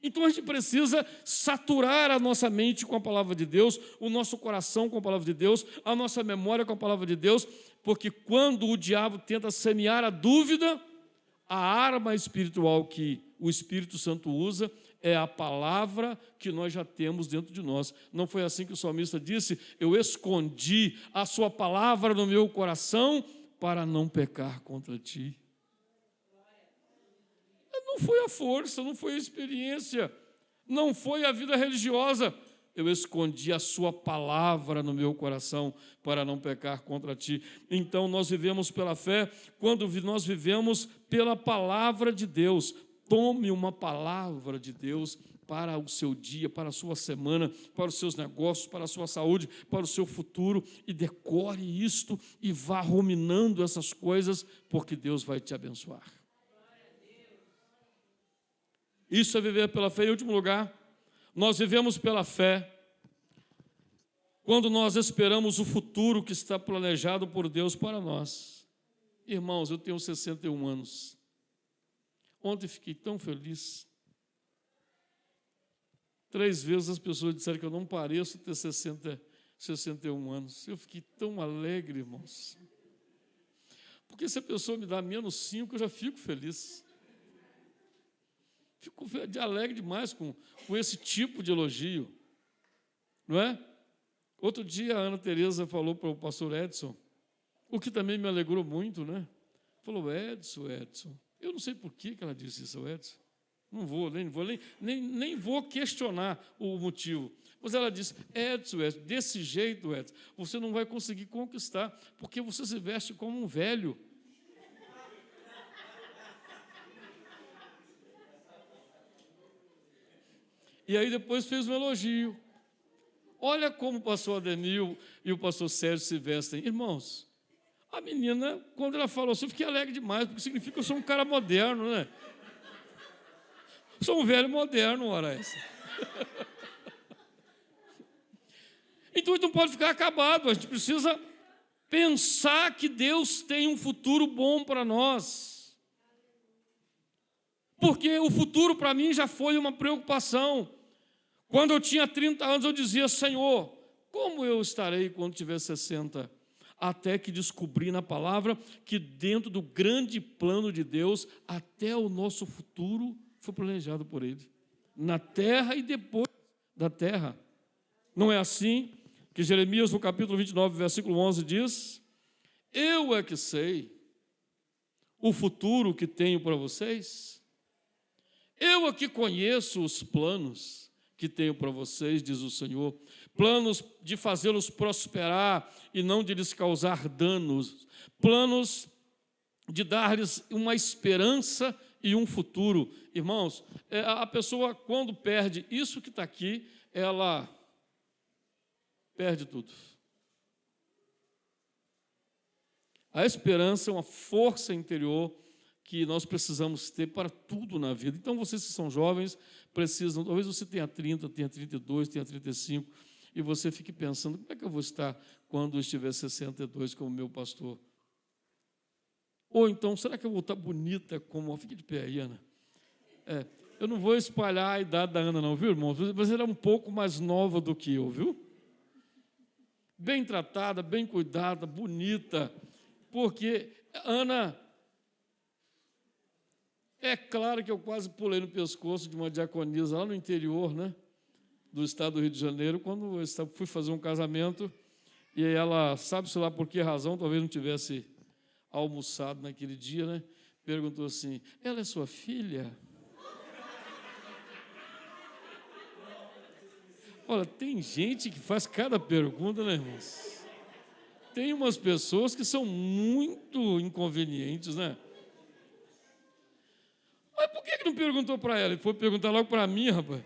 Então, a gente precisa saturar a nossa mente com a palavra de Deus, o nosso coração com a palavra de Deus, a nossa memória com a palavra de Deus, porque quando o diabo tenta semear a dúvida, a arma espiritual que o Espírito Santo usa é a palavra que nós já temos dentro de nós. Não foi assim que o salmista disse: eu escondi a sua palavra no meu coração para não pecar contra ti. Não foi a força, não foi a experiência, não foi a vida religiosa. Eu escondi a sua palavra no meu coração para não pecar contra ti. Então, nós vivemos pela fé quando nós vivemos pela palavra de Deus. Tome uma palavra de Deus para o seu dia, para a sua semana, para os seus negócios, para a sua saúde, para o seu futuro, e decore isto e vá ruminando essas coisas, porque Deus vai te abençoar. Isso é viver pela fé. Em último lugar, nós vivemos pela fé quando nós esperamos o futuro que está planejado por Deus para nós. Irmãos, eu tenho 61 anos. Ontem fiquei tão feliz. 3 vezes as pessoas disseram que eu não pareço ter 61 anos. Eu fiquei tão alegre, irmãos. Porque se a pessoa me dá menos 5, eu já fico feliz. Fico alegre demais com esse tipo de elogio, não é? Outro dia a Ana Tereza falou para o pastor Edson, o que também me alegrou muito, né? Falou: Edson, eu não sei por que ela disse isso ao Edson, nem vou questionar o motivo, mas ela disse: Edson, desse jeito, Edson, você não vai conseguir conquistar, porque você se veste como um velho. E aí depois fez um elogio. Olha como o pastor Ademir e o pastor Sérgio se vestem. Irmãos, a menina, quando ela falou assim, eu fiquei alegre demais, porque significa que eu sou um cara moderno, né? Sou um velho moderno, ora essa. Então, não pode ficar acabado. A gente precisa pensar que Deus tem um futuro bom para nós. Porque o futuro, para mim, já foi uma preocupação. Quando eu tinha 30 anos, eu dizia: Senhor, como eu estarei quando tiver 60? Até que descobri na palavra que dentro do grande plano de Deus, até o nosso futuro foi planejado por Ele. Na terra e depois da terra. Não é assim que Jeremias, no capítulo 29, versículo 11, diz: eu é que sei o futuro que tenho para vocês. Eu é que conheço os planos que tenho para vocês, diz o Senhor, planos de fazê-los prosperar e não de lhes causar danos, planos de dar-lhes uma esperança e um futuro. Irmãos, a pessoa, quando perde isso que está aqui, ela perde tudo. A esperança é uma força interior que nós precisamos ter para tudo na vida. Então, vocês que são jovens precisam, talvez você tenha 30, tenha 32, tenha 35, e você fique pensando: como é que eu vou estar quando eu estiver 62 como meu pastor Ou então, será que eu vou estar bonita como... Fique de pé aí, Ana. Eu não vou espalhar a idade da Ana, não, viu, irmão? Você é um pouco mais nova do que eu, viu? Bem tratada, bem cuidada, bonita. Porque, Ana, é claro que eu quase pulei no pescoço de uma diaconisa lá no interior, né, do estado do Rio de Janeiro, quando eu fui fazer um casamento, e ela, sabe-se lá por que razão, talvez não tivesse almoçado naquele dia, né, perguntou assim, ela é sua filha? Olha, tem gente que faz cada pergunta, né, irmãos? Tem umas pessoas que são muito inconvenientes, né? Mas por que não perguntou para ela? Ele foi perguntar logo para mim, rapaz.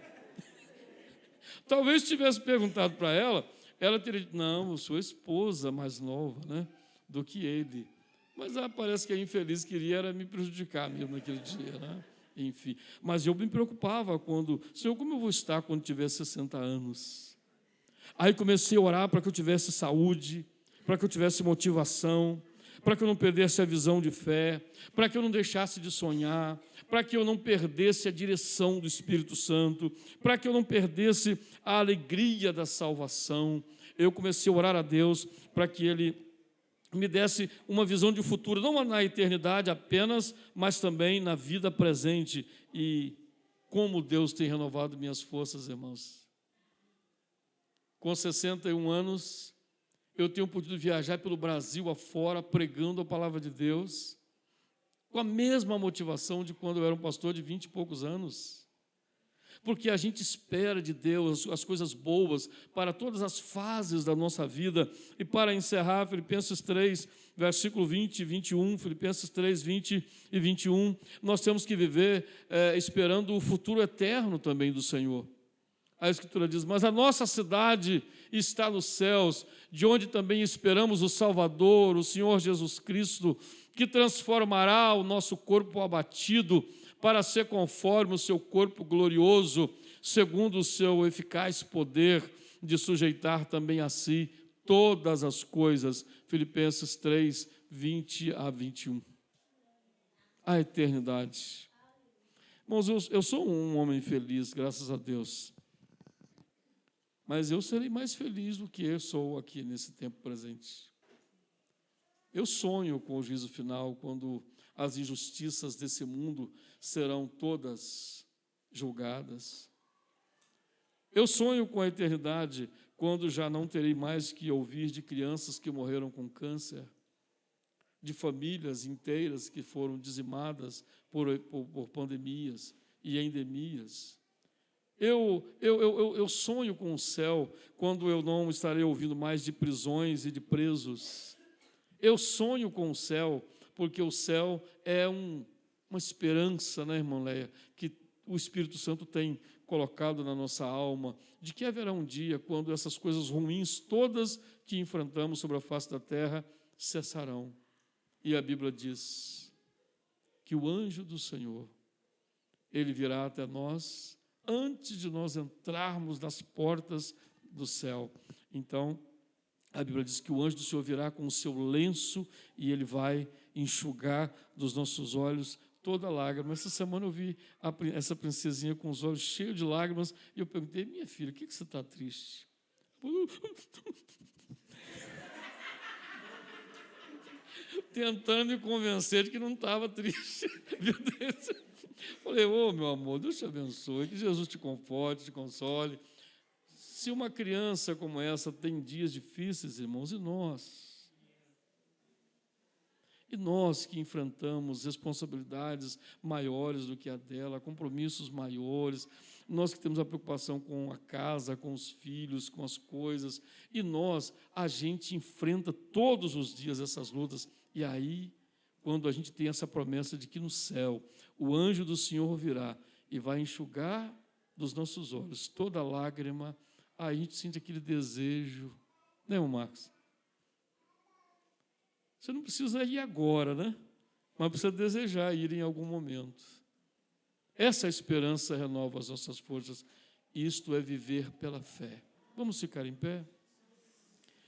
Talvez se tivesse perguntado para ela, ela teria dito, não, eu sou esposa mais nova, né, do que ele. Mas parece que a infeliz queria era me prejudicar mesmo naquele dia, né? Enfim. Mas eu me preocupava quando, Senhor, como eu vou estar quando tiver 60 anos? Aí comecei a orar para que eu tivesse saúde, para que eu tivesse motivação, para que eu não perdesse a visão de fé, para que eu não deixasse de sonhar, para que eu não perdesse a direção do Espírito Santo, para que eu não perdesse a alegria da salvação. Eu comecei a orar a Deus para que Ele me desse uma visão de futuro, não na eternidade apenas, mas também na vida presente. E como Deus tem renovado minhas forças, irmãos. Com 61 anos, eu tenho podido viajar pelo Brasil afora, pregando a palavra de Deus, com a mesma motivação de quando eu era um pastor de 20 e poucos anos. Porque a gente espera de Deus as coisas boas para todas as fases da nossa vida. E para encerrar, Filipenses 3, versículo 20 e 21, Filipenses 3, 20 e 21, nós temos que viver esperando o futuro eterno também do Senhor. A Escritura diz, mas a nossa cidade está nos céus, de onde também esperamos o Salvador, o Senhor Jesus Cristo, que transformará o nosso corpo abatido para ser conforme o seu corpo glorioso, segundo o seu eficaz poder de sujeitar também a si todas as coisas. Filipenses 3, 20 a 21. A eternidade. Irmãos, eu sou um homem feliz, graças a Deus. Mas eu serei mais feliz do que eu sou aqui nesse tempo presente. Eu sonho com o juízo final, quando as injustiças desse mundo serão todas julgadas. Eu sonho com a eternidade, quando já não terei mais que ouvir de crianças que morreram com câncer, de famílias inteiras que foram dizimadas por pandemias e endemias. Eu sonho com o céu, quando eu não estarei ouvindo mais de prisões e de presos. Eu sonho com o céu, porque o céu é uma esperança, né, irmã Leia, que o Espírito Santo tem colocado na nossa alma, de que haverá um dia quando essas coisas ruins, todas que enfrentamos sobre a face da terra, cessarão. E a Bíblia diz que o anjo do Senhor, ele virá até nós, antes de nós entrarmos nas portas do céu. Então, a Bíblia diz que o anjo do Senhor virá com o seu lenço e ele vai enxugar dos nossos olhos toda lágrima. Essa semana eu vi essa princesinha com os olhos cheios de lágrimas e eu perguntei, minha filha, por que você está triste? Tentando me convencer de que não estava triste. Falei, meu amor, Deus te abençoe, que Jesus te conforte, te console. Se uma criança como essa tem dias difíceis, irmãos, e nós? E nós que enfrentamos responsabilidades maiores do que a dela, compromissos maiores, nós que temos a preocupação com a casa, com os filhos, com as coisas, e a gente enfrenta todos os dias essas lutas, e aí, quando a gente tem essa promessa de que no céu o anjo do Senhor virá e vai enxugar dos nossos olhos toda lágrima, aí a gente sente aquele desejo, né, irmão Marcos? Você não precisa ir agora, né? Mas precisa desejar ir em algum momento. Essa esperança renova as nossas forças. Isto é viver pela fé. Vamos ficar em pé?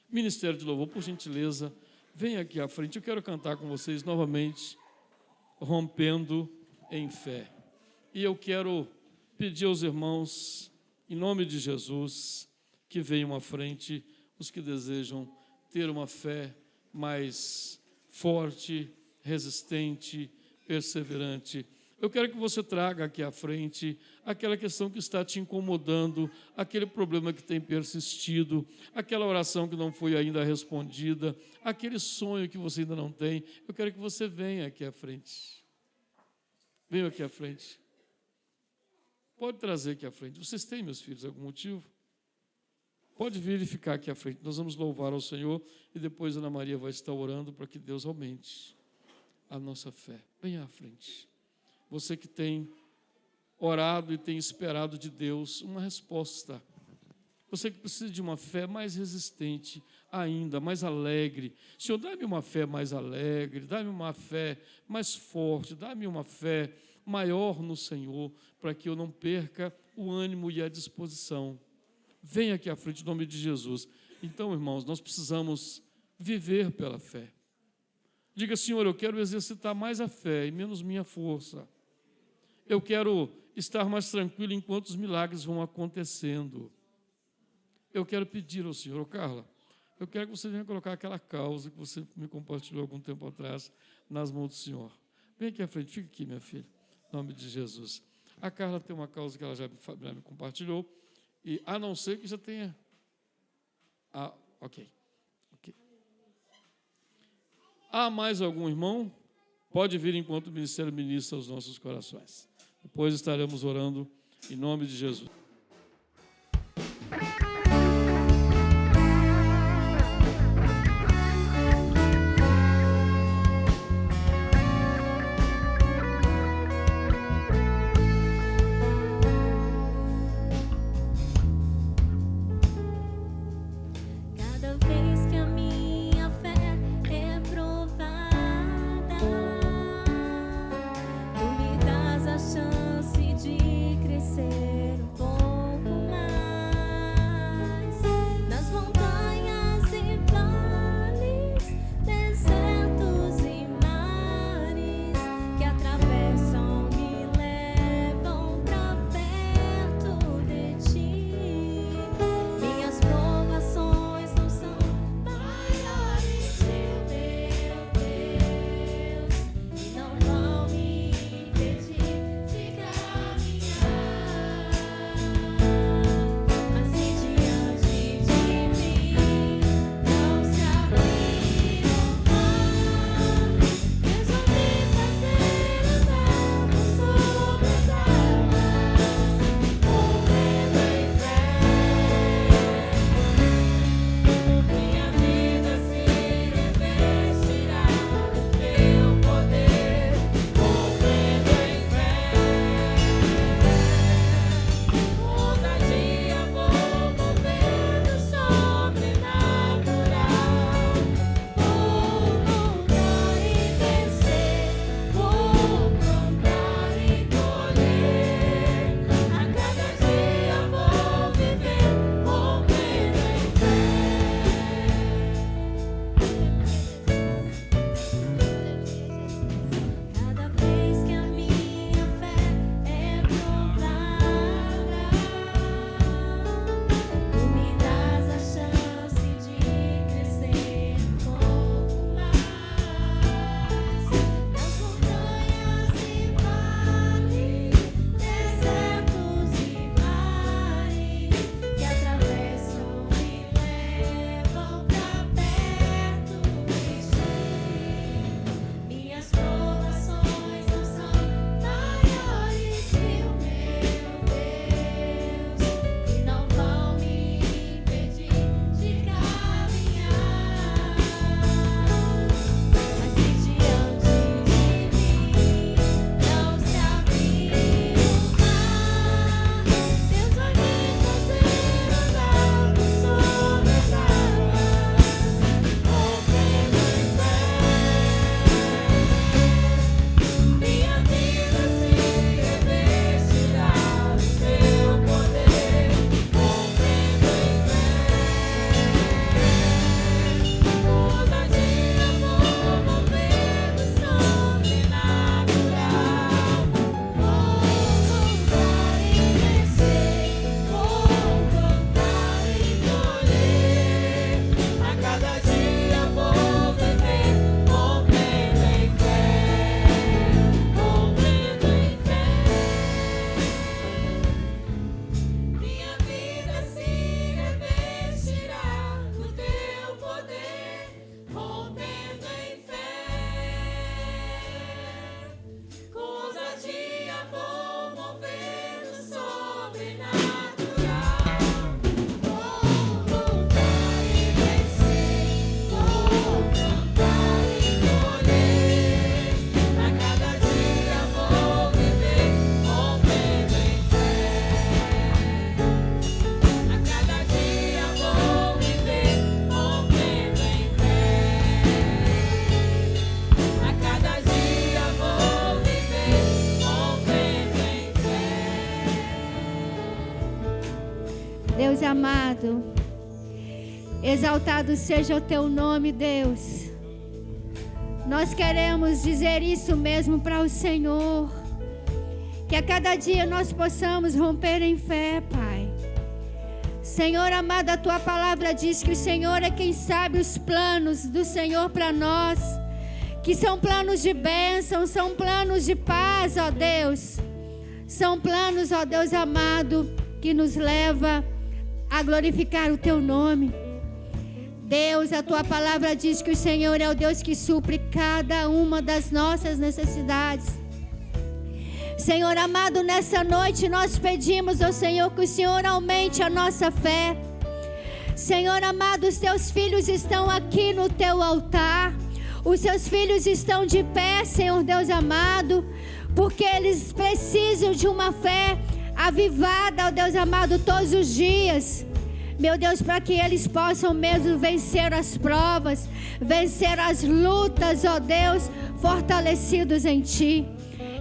Ministério de Louvor, por gentileza, Venha aqui à frente. Eu quero cantar com vocês novamente, Rompendo em Fé. E eu quero pedir aos irmãos, em nome de Jesus, que venham à frente, os que desejam ter uma fé mais forte, resistente, perseverante. Eu quero que você traga aqui à frente aquela questão que está te incomodando, aquele problema que tem persistido, aquela oração que não foi ainda respondida, aquele sonho que você ainda não tem. Eu quero que você venha aqui à frente. Venha aqui à frente. Pode trazer aqui à frente. Vocês têm, meus filhos, algum motivo? Pode vir e ficar aqui à frente. Nós vamos louvar ao Senhor e depois a Ana Maria vai estar orando para que Deus aumente a nossa fé. Venha à frente. Você que tem orado e tem esperado de Deus uma resposta. Você que precisa de uma fé mais resistente ainda, mais alegre. Senhor, dá-me uma fé mais alegre, dá-me uma fé mais forte, dá-me uma fé maior no Senhor, para que eu não perca o ânimo e a disposição. Venha aqui à frente, em nome de Jesus. Então, irmãos, nós precisamos viver pela fé. Diga, Senhor, eu quero exercitar mais a fé e menos minha força. Eu quero estar mais tranquilo enquanto os milagres vão acontecendo. Eu quero pedir ao Senhor, Carla, eu quero que você venha colocar aquela causa que você me compartilhou algum tempo atrás nas mãos do Senhor. Vem aqui à frente, fica aqui, minha filha, em nome de Jesus. A Carla tem uma causa que ela já me compartilhou, e a não ser que já tenha... Ok. Há mais algum irmão? Pode vir enquanto o ministério ministra aos nossos corações. Depois estaremos orando em nome de Jesus. Cada vez que a minha fé é provada, tu me dás a chance de crescer um pouco. amado. Exaltado seja o teu nome, Deus. Nós queremos dizer isso mesmo para o Senhor. Que a cada dia nós possamos romper em fé, Pai. Senhor amado, a tua palavra diz que o Senhor é quem sabe os planos do Senhor para nós. Que são planos de bênção, são planos de paz, ó Deus. São planos, ó Deus amado, que nos leva a glorificar o teu nome. Deus, a tua palavra diz que o Senhor é o Deus que supre cada uma das nossas necessidades. Senhor amado, nessa noite nós pedimos ao Senhor que o Senhor aumente a nossa fé. Senhor amado, os teus filhos estão aqui no teu altar. Os seus filhos estão de pé, Senhor Deus amado, porque eles precisam de uma fé avivada, ó Deus amado, todos os dias. Meu Deus, para que eles possam mesmo vencer as provas, vencer as lutas, ó Deus, fortalecidos em Ti.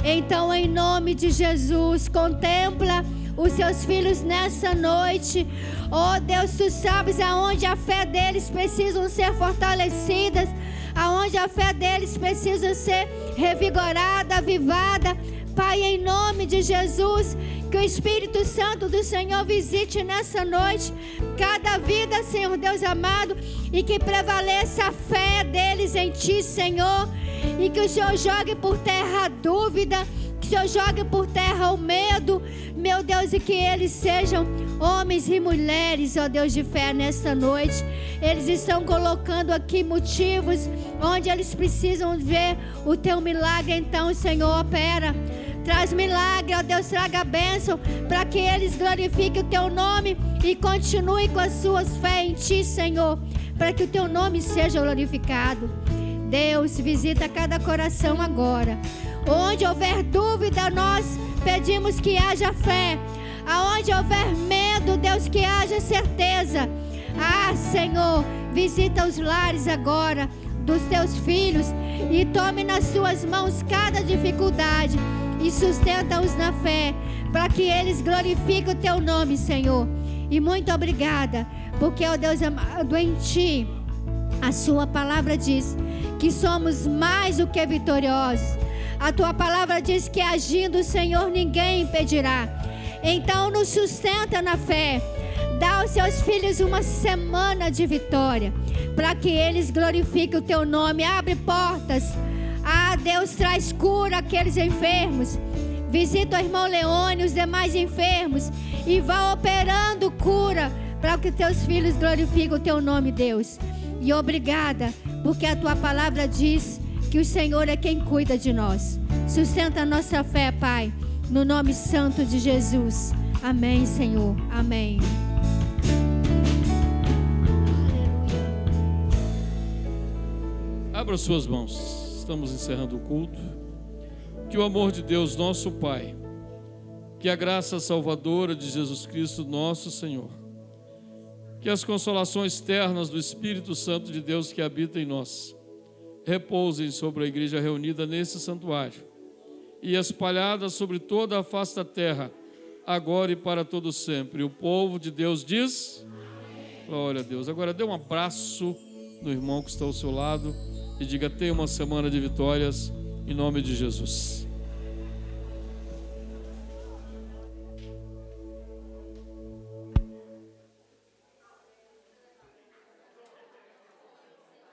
Então, em nome de Jesus, contempla os seus filhos nessa noite. Oh Deus, Tu sabes aonde a fé deles precisa ser fortalecidas, aonde a fé deles precisa ser revigorada, avivada. Pai, em nome de Jesus, que o Espírito Santo do Senhor visite nessa noite cada vida, Senhor Deus amado, e que prevaleça a fé deles em Ti, Senhor, e que o Senhor jogue por terra a dúvida, que o Senhor jogue por terra o medo, meu Deus, e que eles sejam homens e mulheres, ó Deus de fé, nessa noite. Eles estão colocando aqui motivos onde eles precisam ver o Teu milagre. Então, Senhor, opera. Traz milagre, ó Deus, traga bênção, para que eles glorifiquem o Teu nome e continuem com as suas fé em Ti, Senhor, para que o Teu nome seja glorificado. Deus, visita cada coração agora. Onde houver dúvida, nós pedimos que haja fé. Aonde houver medo, Deus, que haja certeza. Ah, Senhor, visita os lares agora dos Teus filhos e tome nas Suas mãos cada dificuldade e sustenta-os na fé, para que eles glorifiquem o Teu nome, Senhor. E muito obrigada, porque, ó Deus amado, em Ti a Sua palavra diz que somos mais do que vitoriosos. A Tua palavra diz que agindo o Senhor ninguém impedirá. Então nos sustenta na fé. Dá aos Seus filhos uma semana de vitória, para que eles glorifiquem o Teu nome. Abre portas. Ah, Deus, traz cura àqueles enfermos. Visita o irmão Leone, os demais enfermos, e vá operando cura, para que Teus filhos glorifiquem o Teu nome, Deus. E obrigada, porque a Tua palavra diz que o Senhor é quem cuida de nós. Sustenta a nossa fé, Pai, no nome santo de Jesus. Amém, Senhor. Amém. Abra suas mãos. Estamos encerrando o culto. Que o amor de Deus, nosso Pai, que a graça salvadora de Jesus Cristo, nosso Senhor, que as consolações ternas do Espírito Santo de Deus que habita em nós, repousem sobre a igreja reunida nesse santuário e espalhada sobre toda a face da terra, agora e para todo sempre. O povo de Deus diz: glória a Deus. Agora dê um abraço no irmão que está ao seu lado e diga: tenha uma semana de vitórias, em nome de Jesus.